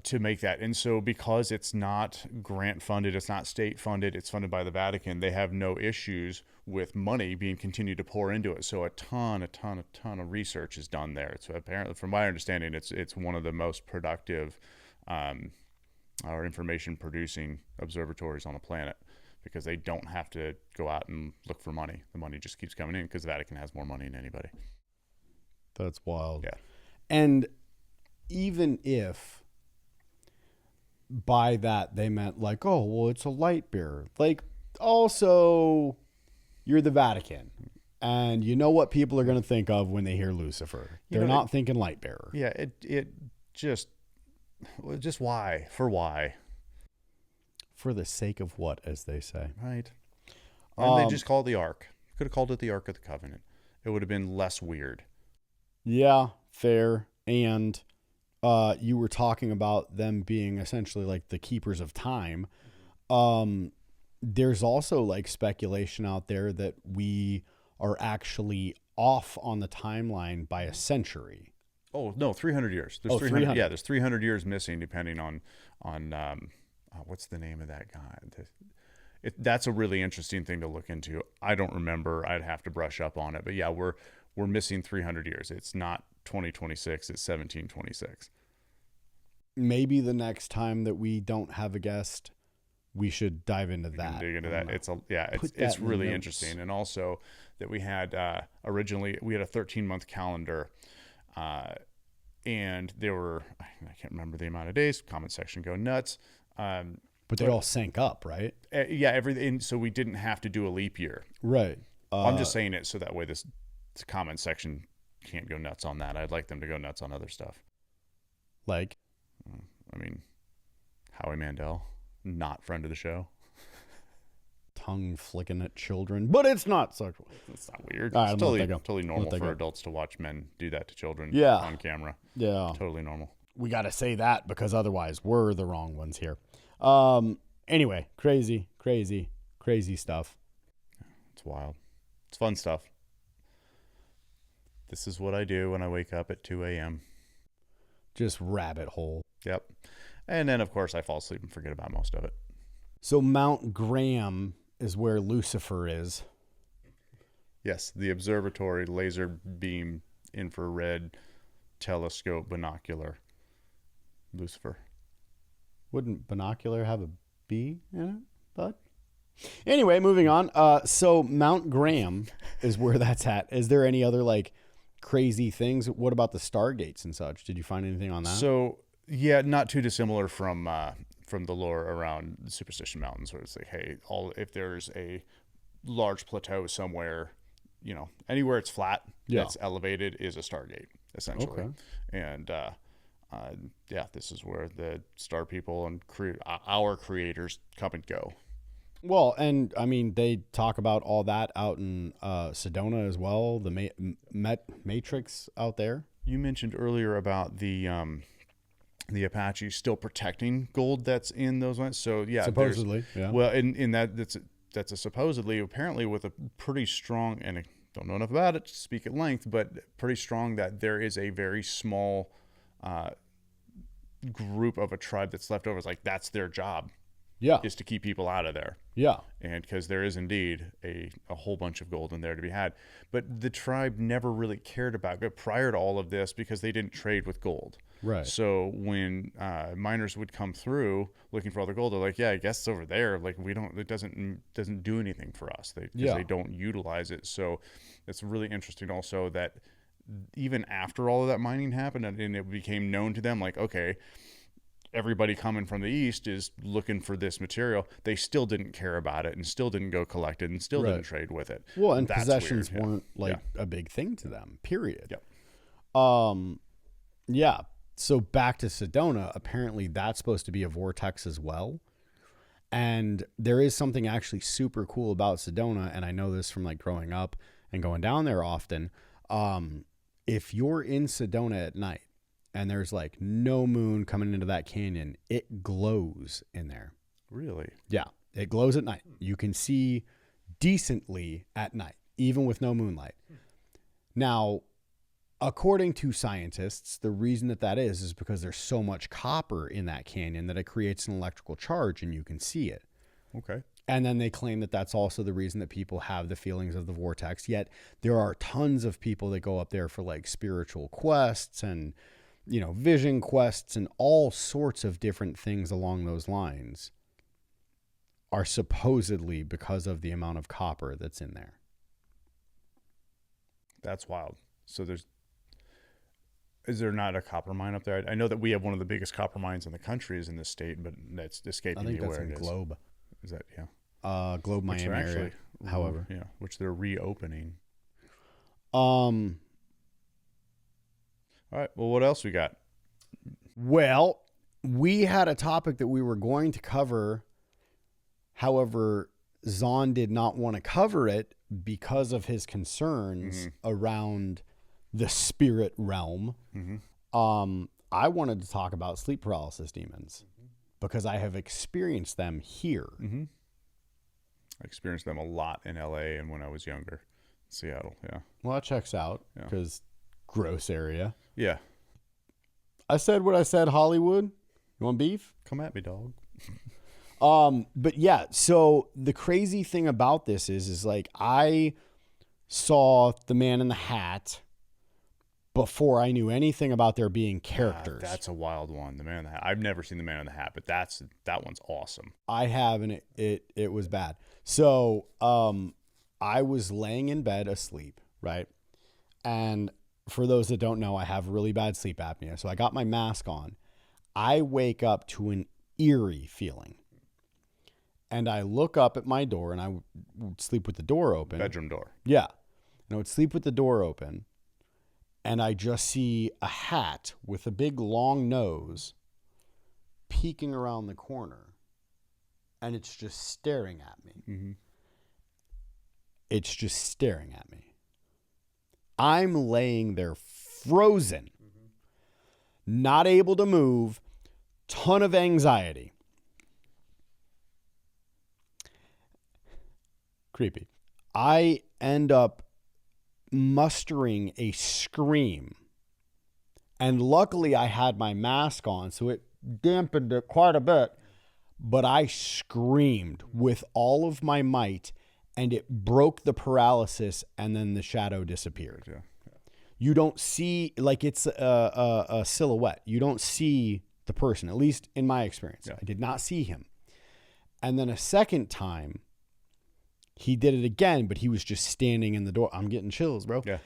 to make that. And so because it's not grant funded, it's not state funded, it's funded by the Vatican, they have no issues with money being continued to pour into it. So a ton of research is done there. It's apparently, from my understanding, it's one of the most productive or information producing observatories on the planet, because they don't have to go out and look for money. The money just keeps coming in because the Vatican has more money than anybody. That's wild. Yeah. And even if by that they meant like, oh, well, it's a light bearer. Like, also, you're the Vatican. And you know what people are going to think of when they hear Lucifer. They're not thinking light bearer. Yeah, it just why? For why? For the sake of what, as they say. Right. Or they just call it the Ark. Could have called it the Ark of the Covenant. It would have been less weird. Yeah, fair. And you were talking about them being essentially like the keepers of time. There's also like speculation out there that we are actually off on the timeline by a century. Oh, no, 300 years. There's 300. Yeah, there's 300 years missing depending on what's the name of that guy? That's a really interesting thing to look into. I don't remember. I'd have to brush up on it. But yeah, we're missing 300 years. It's not 2026. It's 1726. Maybe the next time that we don't have a guest, we should dive into that. Dig into that. It's really interesting. And also that we had originally we had a 13-month calendar, and there were, I can't remember the amount of days. Comment section go nuts. But they all sync up, right? Yeah, everything. So we didn't have to do a leap year. Right. I'm just saying it so that way this comment section can't go nuts on that. I'd like them to go nuts on other stuff. Like? I mean, Howie Mandel, not friend of the show. Tongue flicking at children, but it's not sexual. It's not weird. Right, it's totally normal for adults to watch men do that to children on camera. Yeah. Totally normal. We got to say that because otherwise we're the wrong ones here. Anyway, crazy stuff. It's wild. It's fun stuff. This is what I do when I wake up at 2 a.m. Just rabbit hole. Yep. And then, of course, I fall asleep and forget about most of it. So Mount Graham is where Lucifer is. Yes, the observatory, laser beam, infrared, telescope, binocular. Lucifer. Wouldn't binocular have a B in it, bud? Anyway, moving on. So Mount Graham is where that's at. Is there any other like crazy things? What about the Stargates and such? Did you find anything on that? So yeah, not too dissimilar from the lore around the Superstition Mountains, where it's like, hey, if there's a large plateau somewhere, anywhere it's flat, that's elevated is a Stargate, essentially. Okay. And this is where the star people and our creators come and go. Well, and I mean, they talk about all that out in Sedona as well. The Matrix out there. You mentioned earlier about the Apache still protecting gold that's in those ones. So yeah, supposedly, yeah. Well, in that's a supposedly, apparently with a pretty strong, and I don't know enough about it to speak at length, but pretty strong that there is a very small group of a tribe that's left over. It's like that's their job. Yeah. Is to keep people out of there. Yeah. And because there is indeed a whole bunch of gold in there to be had. But the tribe never really cared about it prior to all of this because they didn't trade with gold. Right. So when miners would come through looking for all the gold, they're like, yeah, I guess it's over there. Like it doesn't do anything for us. They don't utilize it. So it's really interesting also that even after all of that mining happened and it became known to them, like, okay, everybody coming from the east is looking for this material, they still didn't care about it and still didn't go collect it and still didn't trade with it. Well, and possessions weren't a big thing to them, period. Yep. Yeah. So back to Sedona, apparently that's supposed to be a vortex as well. And there is something actually super cool about Sedona, and I know this from like growing up and going down there often. If you're in Sedona at night, and there's like no moon coming into that canyon, it glows in there. Really? Yeah, it glows at night. You can see decently at night, even with no moonlight. Now, according to scientists, the reason that is because there's so much copper in that canyon that it creates an electrical charge and you can see it. Okay. And then they claim that that's also the reason that people have the feelings of the vortex. Yet there are tons of people that go up there for like spiritual quests and vision quests and all sorts of different things along those lines are supposedly because of the amount of copper that's in there. That's wild. So is there not a copper mine up there? I know that we have one of the biggest copper mines in the country is in this state, but that's escaping me where it is. I think that's in Globe. Is that, yeah? Globe, Miami area, however. Yeah, which they're reopening. All right. Well, what else we got? Well, we had a topic that we were going to cover. However, Zahn did not want to cover it because of his concerns around the spirit realm. I wanted to talk about sleep paralysis demons because I have experienced them here. I experienced them a lot in LA and when I was younger. Seattle, yeah. Well, that checks out because gross area. Yeah. I said what I said, Hollywood. You want beef? Come at me, dog. But yeah, so the crazy thing about this is like I saw the Man in the Hat before I knew anything about there being characters. That's a wild one. The Man in the Hat. I've never seen the Man in the Hat, but that one's awesome. I have, and it was bad. So I was laying in bed asleep, right? And for those that don't know, I have really bad sleep apnea. So I got my mask on. I wake up to an eerie feeling. And I look up at my door, and I would sleep with the door open. Bedroom door. Yeah. And I would sleep with the door open. And I just see a hat with a big long nose peeking around the corner. And it's just staring at me. It's just staring at me. I'm laying there frozen, not able to move, ton of anxiety. Creepy. I end up mustering a scream. And luckily I had my mask on, so it dampened it quite a bit. But I screamed with all of my might and it broke the paralysis, and then the shadow disappeared. Yeah. You don't see, like, it's a silhouette. You don't see the person, at least in my experience. Yeah. I did not see him. And then a second time, he did it again, but he was just standing in the door. I'm getting chills, bro. Yeah.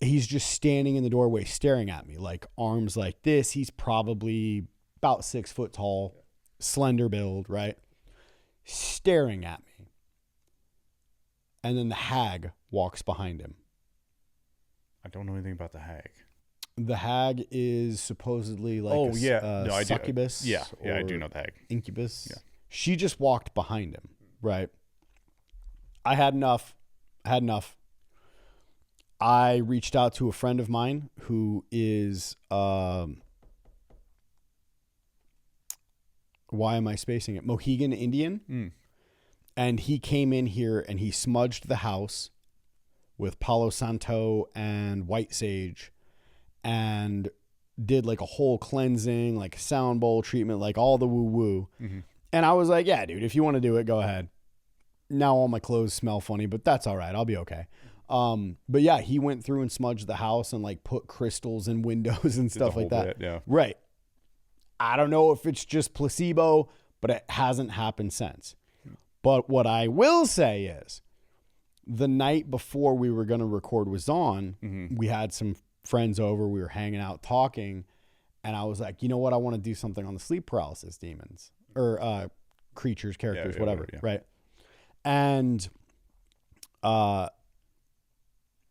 He's just standing in the doorway staring at me, like arms like this. He's probably about 6 foot tall, slender build, right? Staring at me. And then the hag walks behind him. I don't know anything about the hag. The hag is supposedly like a succubus. Yeah, I do know the hag. Incubus. Yeah. She just walked behind him, right? I had enough. I reached out to a friend of mine who is, why am I spacing it? Mohegan Indian. Mm. And he came in here and he smudged the house with Palo Santo and white sage and did like a whole cleansing, like a sound bowl treatment, like all the woo woo. Mm-hmm. And I was like, yeah, dude, if you want to do it, go ahead. Now all my clothes smell funny, but that's all right. I'll be okay. But yeah, he went through and smudged the house and like put crystals in windows and stuff like that. Yeah. Right. I don't know if it's just placebo, but it hasn't happened since. But what I will say is the night before we were going to record with Zon, we had some friends over. We were hanging out talking. And I was like, you know what? I want to do something on the sleep paralysis demons or creatures, characters, whatever. Yeah. Right. And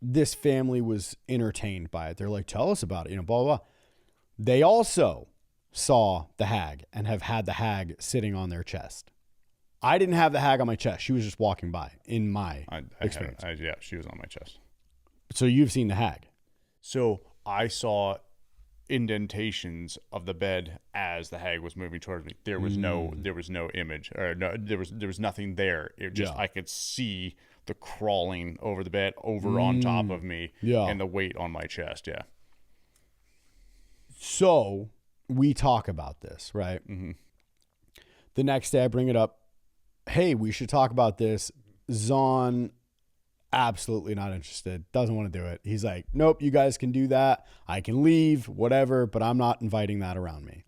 this family was entertained by it. They're like, tell us about it, blah, blah, blah. They also saw the hag and have had the hag sitting on their chest. I didn't have the hag on my chest. She was just walking by in my experience. Yeah, she was on my chest. So you've seen the hag. So I saw indentations of the bed as the hag was moving towards me. There was no image, or no, there was nothing there. It just, I could see the crawling over the bed, on top of me, and the weight on my chest. Yeah. So we talk about this, right? Mm-hmm. The next day I bring it up. Hey, we should talk about this. Zon, absolutely not interested. Doesn't want to do it. He's like, nope, you guys can do that. I can leave, whatever, but I'm not inviting that around me.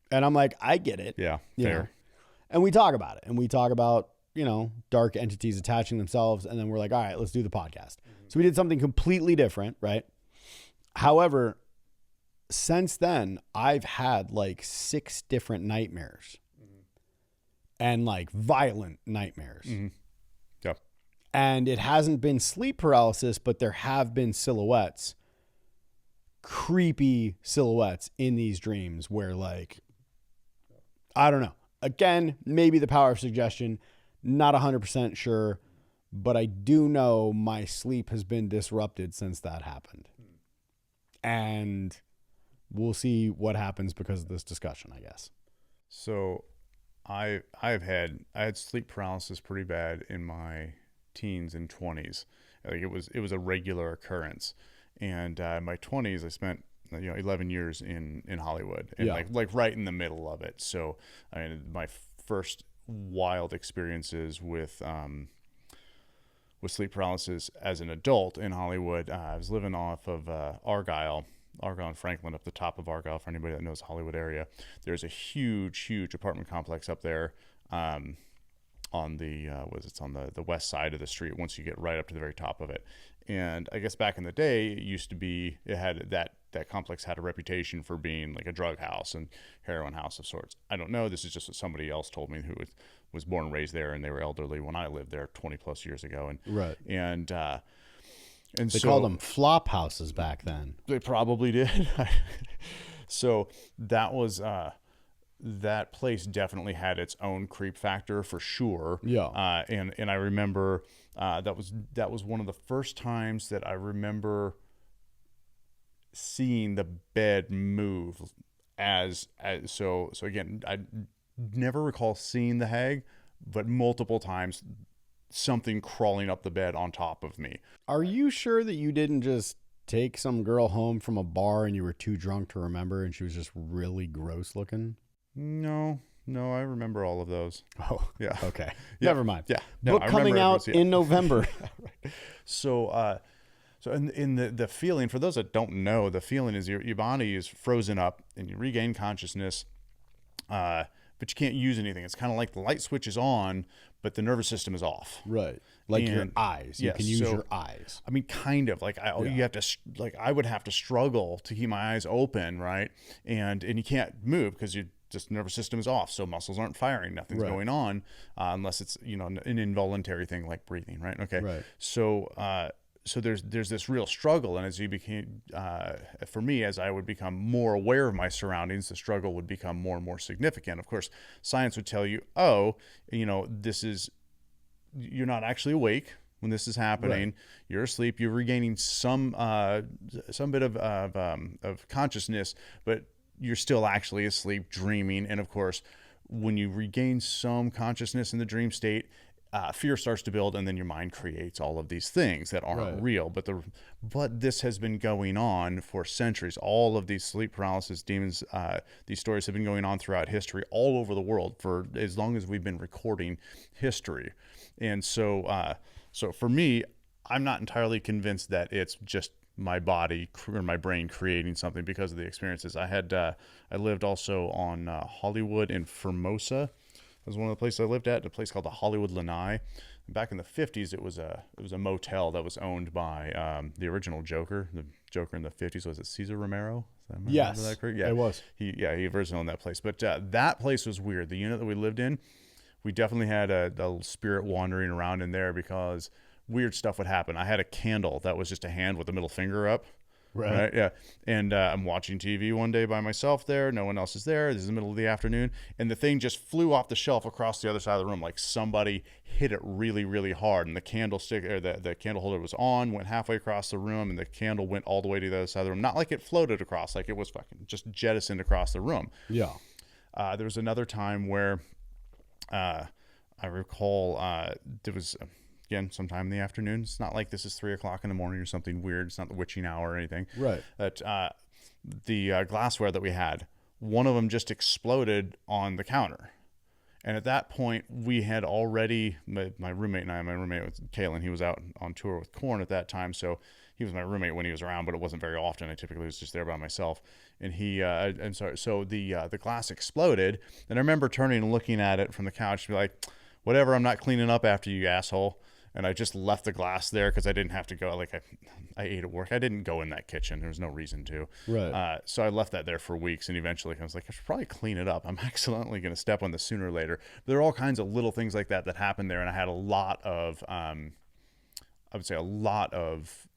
And I'm like, I get it. Yeah, fair. And we talk about it. And we talk about, dark entities attaching themselves. And then we're like, all right, let's do the podcast. Mm-hmm. So we did something completely different, right? However, since then, I've had like 6 different nightmares. And like violent nightmares. Mm-hmm. Yeah. And it hasn't been sleep paralysis, but there have been silhouettes, creepy silhouettes in these dreams where like, I don't know. Again, maybe the power of suggestion, not 100% sure, but I do know my sleep has been disrupted since that happened. And we'll see what happens because of this discussion, I guess. So I had sleep paralysis pretty bad in my teens and 20s. Like it was a regular occurrence. And in my 20s I spent 11 years in Hollywood and like right in the middle of it. So I mean my first wild experiences with sleep paralysis as an adult in Hollywood. I was living off of Argyle and Franklin, up the top of Argyle, for anybody that knows the Hollywood area. There's a huge apartment complex up there on the on the west side of the street once you get right up to the very top of it. And I guess back in the day, it had that complex had a reputation for being like a drug house and heroin house of sorts. I don't know. This is just what somebody else told me who was born and raised there, and they were elderly when I lived there 20 plus years ago. And they called them flop houses back then. They probably did. So that was that place definitely had its own creep factor for sure. Yeah. And I remember that was one of the first times that I remember seeing the bed move so again, I never recall seeing the hag, but multiple times something crawling up the bed on top of me. Are you sure that you didn't just take some girl home from a bar and you were too drunk to remember and she was just really gross looking? No, No, I remember all of those. Oh, Yeah. okay. Yeah. Never mind. Yeah. No, Book coming out in November. So, so in the feeling, for those that don't know, the feeling is your body is frozen up and you regain consciousness, but you can't use anything. It's kind of like the light switch is on, but the nervous system is off. Right. Like your eyes. You can use your eyes. I mean, kind of like you have to, like I would have to struggle to keep my eyes open. Right. And you can't move because you just nervous system is off. So muscles aren't firing. Nothing's going on unless it's, an involuntary thing like breathing. Right. Okay. Right. So there's this real struggle, and as you became, for me, as I would become more aware of my surroundings, the struggle would become more and more significant. Of course, science would tell you, you're not actually awake when this is happening. Right. You're asleep. You're regaining some bit of consciousness, but you're still actually asleep, dreaming. And of course, when you regain some consciousness in the dream state, fear starts to build, and then your mind creates all of these things that aren't real. But this has been going on for centuries. All of these sleep paralysis demons, these stories have been going on throughout history, all over the world, for as long as we've been recording history. And so for me, I'm not entirely convinced that it's just my body or my brain creating something because of the experiences. I lived also on Hollywood in Formosa. It was one of the places I lived at, a place called the Hollywood Lanai. Back in the 50s, it was a motel that was owned by the original Joker. The Joker in the 50s, was it Cesar Romero? Yes, that correct? Yeah, it was. He originally owned that place. But that place was weird. The unit that we lived in, we definitely had a spirit wandering around in there because weird stuff would happen. I had a candle that was just a hand with the middle finger up. Right. Yeah. And I'm watching TV one day by myself there. No one else is there. This is the middle of the afternoon. And the thing just flew off the shelf across the other side of the room. Like somebody hit it really, really hard. And the candlestick or the candle holder was on, went halfway across the room, and the candle went all the way to the other side of the room. Not like it floated across, like it was fucking just jettisoned across the room. Yeah. There was another time where I recall there was... Again, sometime in the afternoon. It's not like this is 3:00 in the morning or something weird. It's not the witching hour or anything. Right. But the glassware that we had, one of them just exploded on the counter. And at that point, we had already, my roommate was Kalen. He was out on tour with Korn at that time. So he was my roommate when he was around, but it wasn't very often. I typically was just there by myself. And so the glass exploded. And I remember turning and looking at it from the couch to be like, whatever, I'm not cleaning up after you, asshole. And I just left the glass there because I didn't have to go. Like I ate at work. I didn't go in that kitchen. There was no reason to. Right. So I left that there for weeks, and eventually I was like, I should probably clean it up. I'm accidentally going to step on this sooner or later. There are all kinds of little things like that happened there, and I had a lot of, I would say, a lot of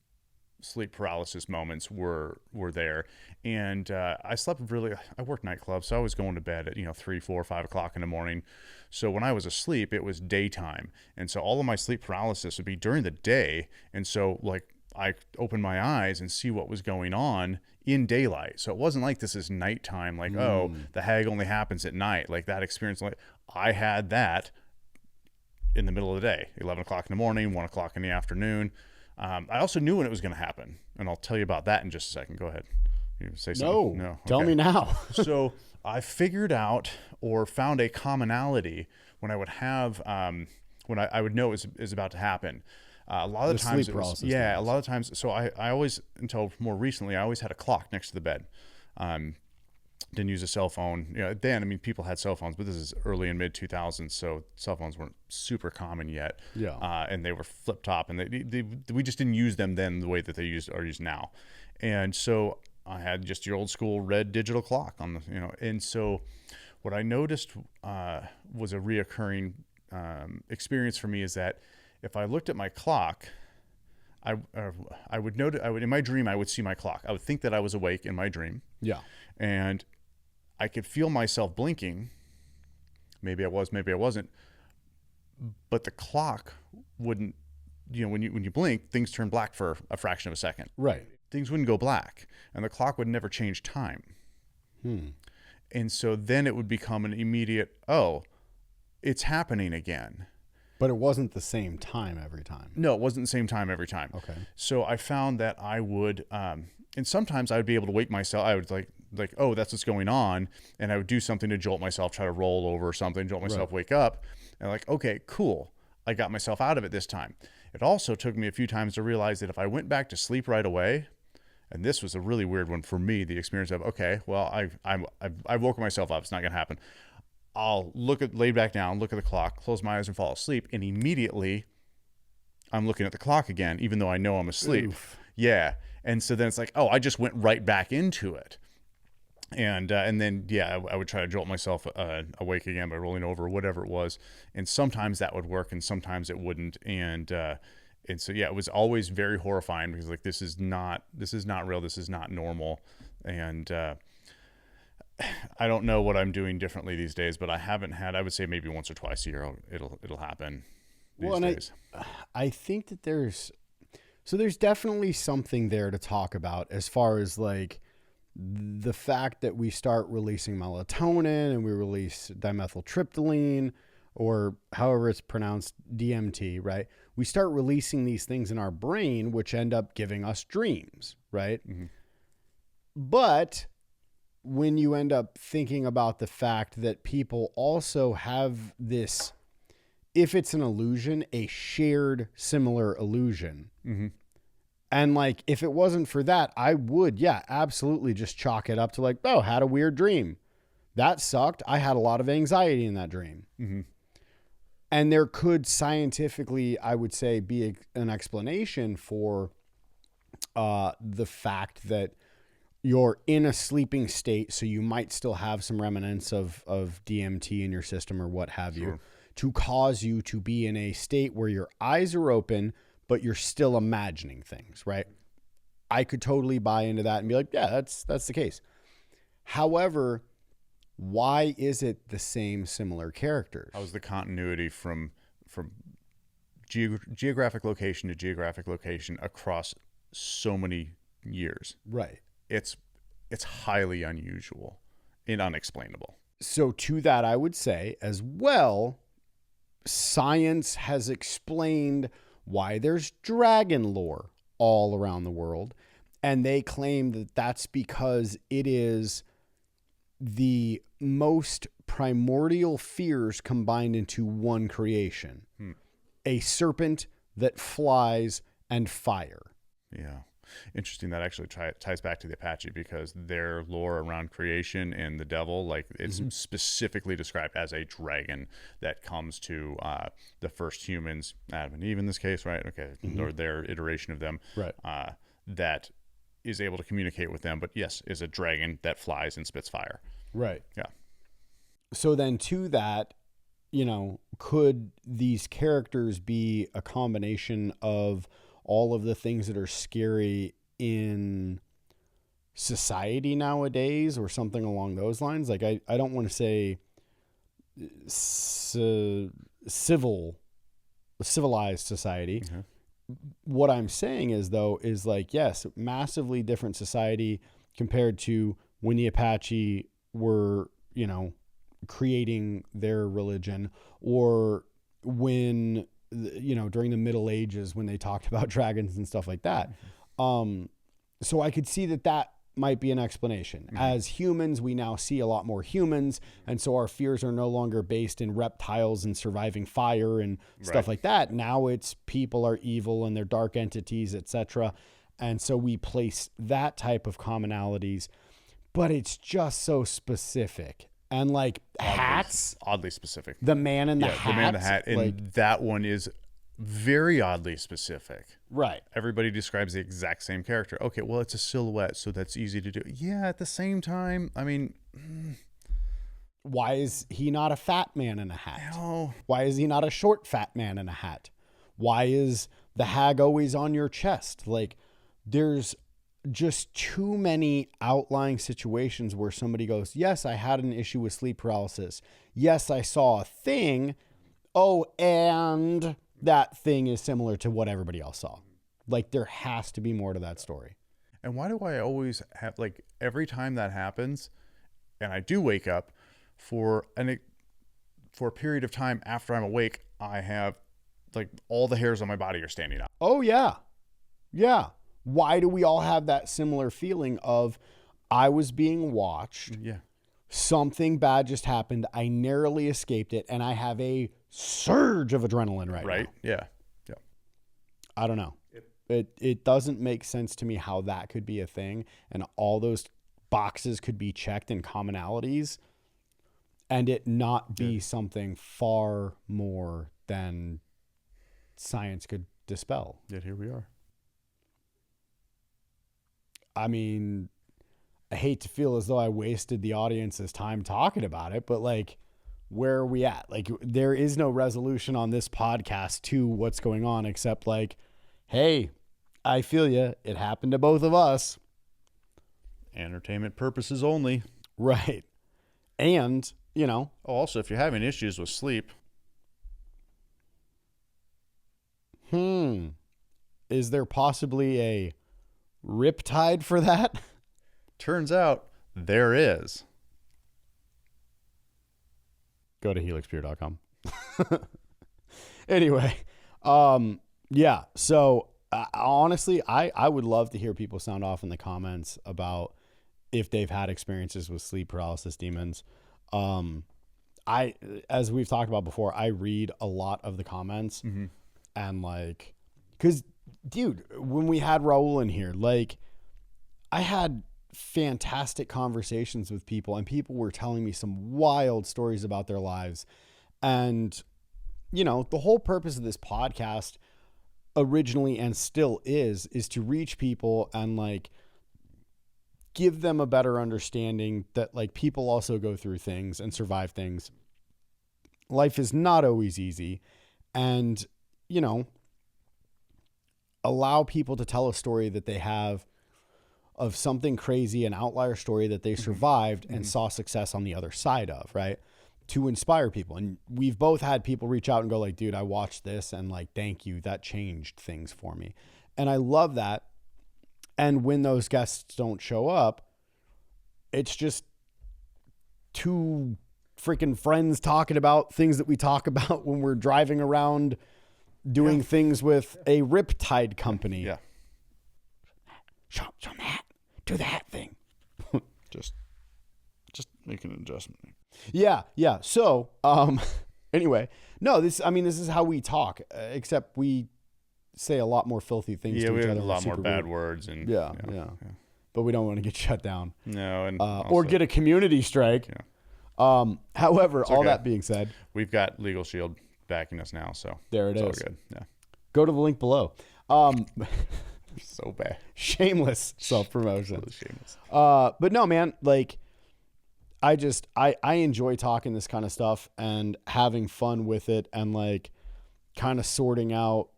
sleep paralysis moments were there. And I worked nightclubs, so I was going to bed at 3, 4, 5 o'clock in the morning. So when I was asleep, it was daytime, and so all of my sleep paralysis would be during the day. And so like I opened my eyes and see what was going on in daylight. So it wasn't like this is nighttime, like oh, the hag only happens at night, like that experience. Like I had that in the middle of the day, 11 o'clock in the morning, 1 o'clock in the afternoon. I also knew when it was going to happen, and I'll twhen you about that in just a second. Go ahead. You say something? No. Okay. Tell me now. So I figured out or found a commonality when I would have, when I would know it was about to happen. A lot of the times, a lot of times. So I always, until more recently, I always had a clock next to the bed. Didn't use a cell phone. Then, I mean, people had cell phones, but this is early and mid 2000s, so cell phones weren't super common yet. Yeah. And they were flip top, and we just didn't use them then the way that they are used now. And so I had just your old school red digital clock on the, and so what I noticed was a reoccurring experience for me is that if I looked at my clock, I would in my dream, I would see my clock. I would think that I was awake in my dream. Yeah. And I could feel myself blinking. Maybe I was, maybe I wasn't. But the clock wouldn't, when you blink, things turn black for a fraction of a second. Right. Things wouldn't go black, and the clock would never change time. And so then it would become an immediate, oh, it's happening again. But it wasn't the same time every time. No, it wasn't the same time every time. Okay. So I found that I would, and sometimes I would be able to wake myself. I would like, oh, that's what's going on. And I would do something to jolt myself, try to roll over or something, jolt myself, wake up. And like, okay, cool. I got myself out of it this time. It also took me a few times to realize that if I went back to sleep right away, and this was a really weird one for me, the experience of, okay, well, I've woken myself up. It's not going to happen. I'll lay back down, look at the clock, close my eyes and fall asleep. And immediately I'm looking at the clock again, even though I know I'm asleep. Oof. Yeah. And so then it's like, oh, I just went right back into it. And then, yeah, I would try to jolt myself awake again by rolling over or whatever it was. And sometimes that would work and sometimes it wouldn't. And so, yeah, it was always very horrifying because like, this is not real. This is not normal. And I don't know what I'm doing differently these days, but I would say maybe once or twice a year, it'll happen these days. I think that there's definitely something there to talk about as far as like the fact that we start releasing melatonin and we release dimethyltryptamine or however it's pronounced, DMT, right? We start releasing these things in our brain, which end up giving us dreams, right? Mm-hmm. But when you end up thinking about the fact that people also have this, if it's an illusion, a shared similar illusion. Mm-hmm. And like, if it wasn't for that, I would, absolutely just chalk it up to like, oh, had a weird dream. That sucked. I had a lot of anxiety in that dream. Mm-hmm. And there could scientifically, I would say, be an explanation for the fact that you're in a sleeping state. So you might still have some remnants of DMT in your system or what have you, to cause you to be in a state where your eyes are open, but you're still imagining things, right? I could totally buy into that and be like, yeah, that's the case. However, why is it the same similar characters? How's the continuity from geographic location to geographic location across so many years? Right. It's highly unusual and unexplainable. So to that, I would say as well, science has explained why there's dragon lore all around the world. And they claim that that's because it is the most primordial fears combined into one creation. A serpent that flies and fire. Yeah. Interesting. That actually ties back to the Apache because their lore around creation and the devil, like it's specifically described as a dragon that comes to the first humans, Adam and Eve in this case, right? Okay. Or their iteration of them. Right. That is able to communicate with them, but yes, is a dragon that flies and spits fire. Right. Yeah. So then to that, could these characters be a combination of all of the things that are scary in society nowadays or something along those lines? Like, I don't want to say civilized society. Mm-hmm. What I'm saying is like, yes, massively different society compared to when the Apache were, creating their religion, or when, during the Middle Ages when they talked about dragons and stuff like that. So I could see that might be an explanation. Mm-hmm. As humans, we now see a lot more humans. And so our fears are no longer based in reptiles and surviving fire and stuff like that. Now it's people are evil and they're dark entities, etc. And so we place that type of commonalities, but it's just so specific. And like hats, oddly specific. The man in the hat. The man in the hat. And that one is very oddly specific. Right. Everybody describes the exact same character. Okay, well, it's a silhouette, so that's easy to do. Yeah, at the same time, I mean... Why is he not a fat man in a hat? No. Why is he not a short, fat man in a hat? Why is the hag always on your chest? Like, there's just too many outlying situations where somebody goes, yes, I had an issue with sleep paralysis. Yes, I saw a thing. Oh, and that thing is similar to what everybody else saw. Like, there has to be more to that story. And why do I always have, like, every time that happens, and I do wake up for a period of time after I'm awake, I have, like, all the hairs on my body are standing up. Oh, yeah. Yeah. Why do we all have that similar feeling of, I was being watched. Yeah. Something bad just happened. I narrowly escaped it, and I have a surge of adrenaline right now. Yeah. Yeah. I don't know. It doesn't make sense to me how that could be a thing, and all those boxes could be checked in commonalities, and it not be something far more than science could dispel. Yet here we are. I mean, I hate to feel as though I wasted the audience's time talking about it, but like, where are we at? Like, there is no resolution on this podcast to what's going on except like, hey, I feel you. It happened to both of us. Entertainment purposes only. Right. And, you know. Oh, also, if you're having issues with sleep. Is there possibly a riptide for that? Turns out there is. Go to helixpure.com. Anyway, yeah. So honestly, I would love to hear people sound off in the comments about if they've had experiences with sleep paralysis demons. As we've talked about before, I read a lot of the comments and like, cause dude, when we had Raul in here, like I had fantastic conversations with people and people were telling me some wild stories about their lives. And, you know, the whole purpose of this podcast originally and still is to reach people and like give them a better understanding that like people also go through things and survive things. Life is not always easy. And, you know, allow people to tell a story that they have of something crazy, an outlier story that they survived and saw success on the other side of, right? To inspire people. And we've both had people reach out and go like, dude, I watched this and like, thank you. That changed things for me. And I love that. And when those guests don't show up, it's just two freaking friends talking about things that we talk about when we're driving around doing things with a riptide company. Yeah. Show that. Do that thing. Just make an adjustment. Yeah. So, anyway, no, this is how we talk, except we say a lot more filthy things to each other. We have a lot more bad words. And yeah. But we don't want to get shut down. No. And or get a community strike. Yeah. However, all that being said, we've got Legal Shield backing us now. So there it is. All good. Yeah. Go to the link below. So bad. Shameless self-promotion. Really shameless. But no, man, like I enjoy talking this kind of stuff and having fun with it and like kind of sorting out,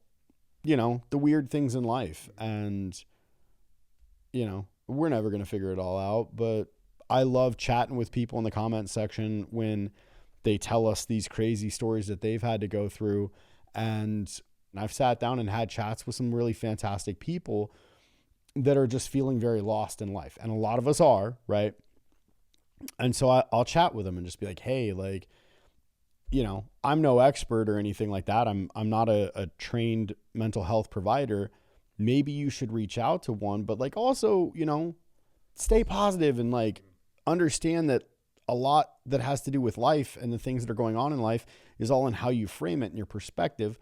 you know, the weird things in life. And, you know, we're never going to figure it all out, but I love chatting with people in the comment section when they tell us these crazy stories that they've had to go through. And I've sat down and had chats with some really fantastic people that are just feeling very lost in life. And a lot of us are, right? And so I'll chat with them and just be like, hey, like, you know, I'm no expert or anything like that. I'm not a trained mental health provider. Maybe you should reach out to one, but like also, you know, stay positive and like understand that a lot that has to do with life and the things that are going on in life is all in how you frame it and your perspective.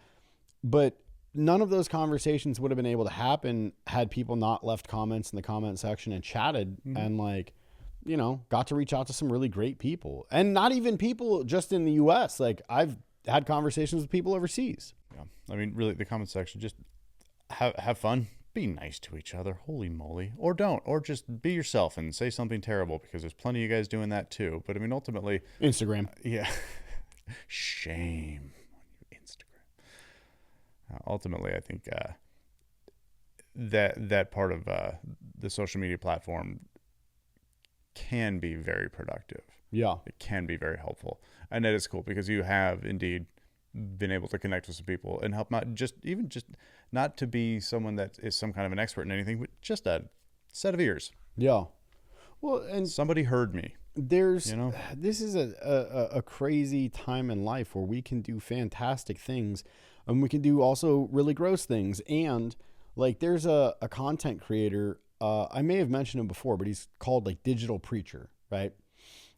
But none of those conversations would have been able to happen had people not left comments in the comment section and chatted and like, you know, got to reach out to some really great people, and not even people just in the US. Like I've had conversations with people overseas. Yeah. I mean, really the comment section, just have fun, be nice to each other. Holy moly. Or don't, or just be yourself and say something terrible, because there's plenty of you guys doing that too. But I mean, ultimately Instagram. Yeah. Shame on you, Instagram. Ultimately, I think that part of the social media platform can be very productive. Yeah. It can be very helpful. And that is cool because you have indeed been able to connect with some people and help not just not to be someone that is some kind of an expert in anything, but just a set of ears. Yeah. Well, and somebody heard me. There's, you know, this is a crazy time in life where we can do fantastic things and we can do also really gross things. And like, there's a content creator I may have mentioned him before, but he's called like Digital Preacher, right?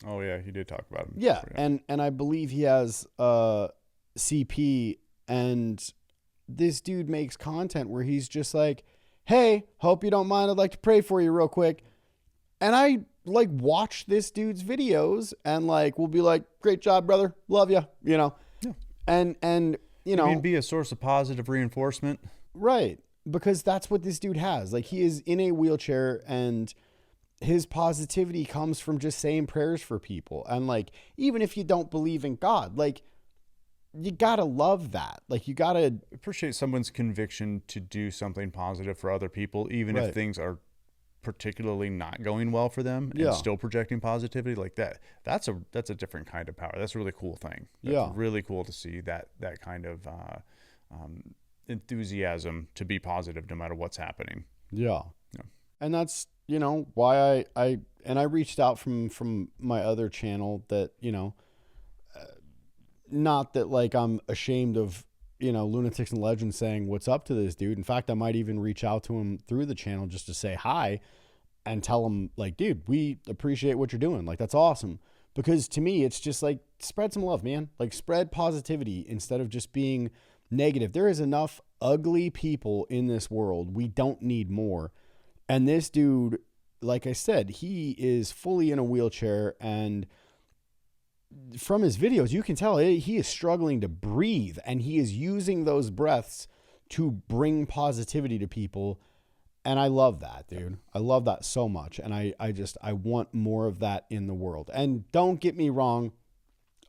Oh yeah, he did talk about him. Yeah, and I believe he has CP, and this dude makes content where he's just like, hey, hope you don't mind, I'd like to pray for you real quick. And I like watch this dude's videos and like we'll be like, great job, brother, love you, you know. Yeah. And you know, be a source of positive reinforcement, right? Because that's what this dude has. Like, he is in a wheelchair, and his positivity comes from just saying prayers for people. And like, even if you don't believe in God, like, you gotta love that. Like, you gotta appreciate someone's conviction to do something positive for other people, even if things are particularly not going well for them, and still projecting positivity like that. That's a different kind of power. That's a really cool thing. That's really cool to see that kind of enthusiasm to be positive no matter what's happening. Yeah. And that's, you know, why I reached out from my other channel that, you know, not that like I'm ashamed of, you know, Lunatics and Legends saying what's up to this dude. In fact, I might even reach out to him through the channel just to say hi and tell him like, dude, we appreciate what you're doing. Like, that's awesome. Because to me, it's just like, spread some love, man. Like, spread positivity instead of just being negative. There is enough ugly people in this world. We don't need more. And this dude, like I said, he is fully in a wheelchair, and from his videos, you can tell he is struggling to breathe, and he is using those breaths to bring positivity to people. And I love that, dude. I love that so much. And I want more of that in the world. And don't get me wrong.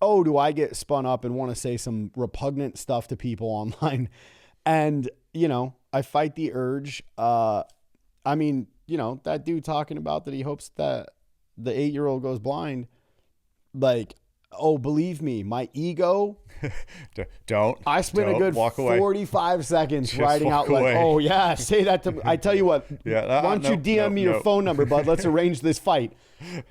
Oh, do I get spun up and want to say some repugnant stuff to people online? And, you know, I fight the urge. I mean, you know, that dude talking about that he hopes that the 8-year-old goes blind. Like, oh, believe me, my ego. I spent a good 45 seconds writing out like, oh yeah, say that to me. I tell you what, why don't you DM me your phone number, bud? Let's arrange this fight.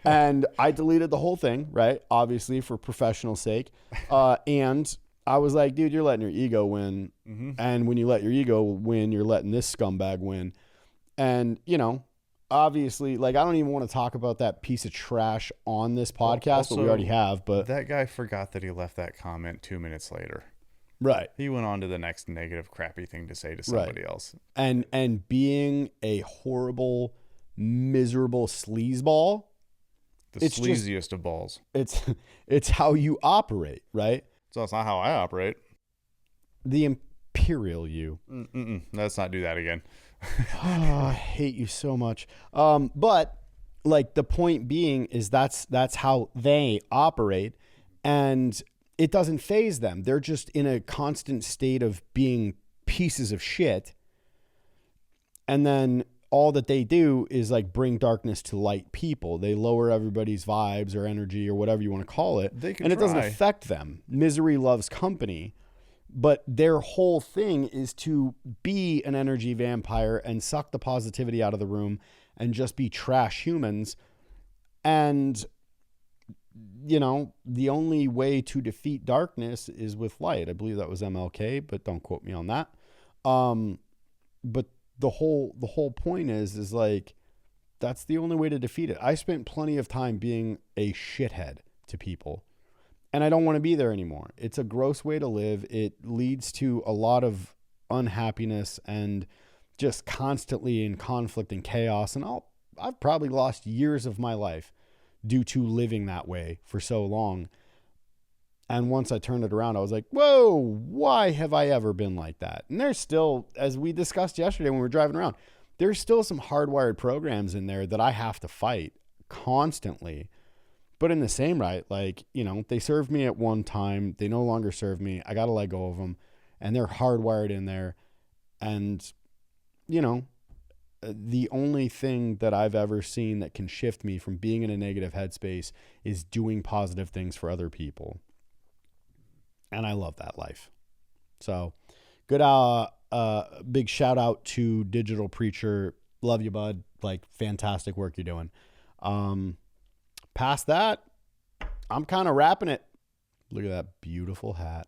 And I deleted the whole thing, right? Obviously for professional sake. And I was like, dude, you're letting your ego win. Mm-hmm. And when you let your ego win, you're letting this scumbag win. And, you know, obviously, like, I don't even want to talk about that piece of trash on this podcast, also, but we already have. But that guy forgot that he left that comment 2 minutes later. Right. He went on to the next negative, crappy thing to say to somebody else. And being a horrible, miserable sleazeball. The sleaziest of balls. It's how you operate, right? So it's not how I operate. The imperial you. Let's not do that again. Oh, I hate you so much. But like, the point being is that's how they operate, and it doesn't faze them. They're just in a constant state of being pieces of shit. And then all that they do is like bring darkness to light people. They lower everybody's vibes or energy or whatever you want to call it. And it doesn't affect them. Misery loves company. But their whole thing is to be an energy vampire and suck the positivity out of the room and just be trash humans. And, you know, the only way to defeat darkness is with light. I believe that was MLK, but don't quote me on that. But the whole point is like, that's the only way to defeat it. I spent plenty of time being a shithead to people. And I don't want to be there anymore. It's a gross way to live. It leads to a lot of unhappiness and just constantly in conflict and chaos. And I've probably lost years of my life due to living that way for so long. And once I turned it around, I was like, whoa, why have I ever been like that? And there's still, as we discussed yesterday when we were driving around, there's still some hardwired programs in there that I have to fight constantly. But in the same right, like, you know, they served me at one time. They no longer serve me. I got to let go of them. And they're hardwired in there. And, you know, the only thing that I've ever seen that can shift me from being in a negative headspace is doing positive things for other people. And I love that life. So good, big shout out to Digital Preacher. Love you, bud. Like, fantastic work you're doing. Past that, I'm kind of wrapping it. Look at that beautiful hat.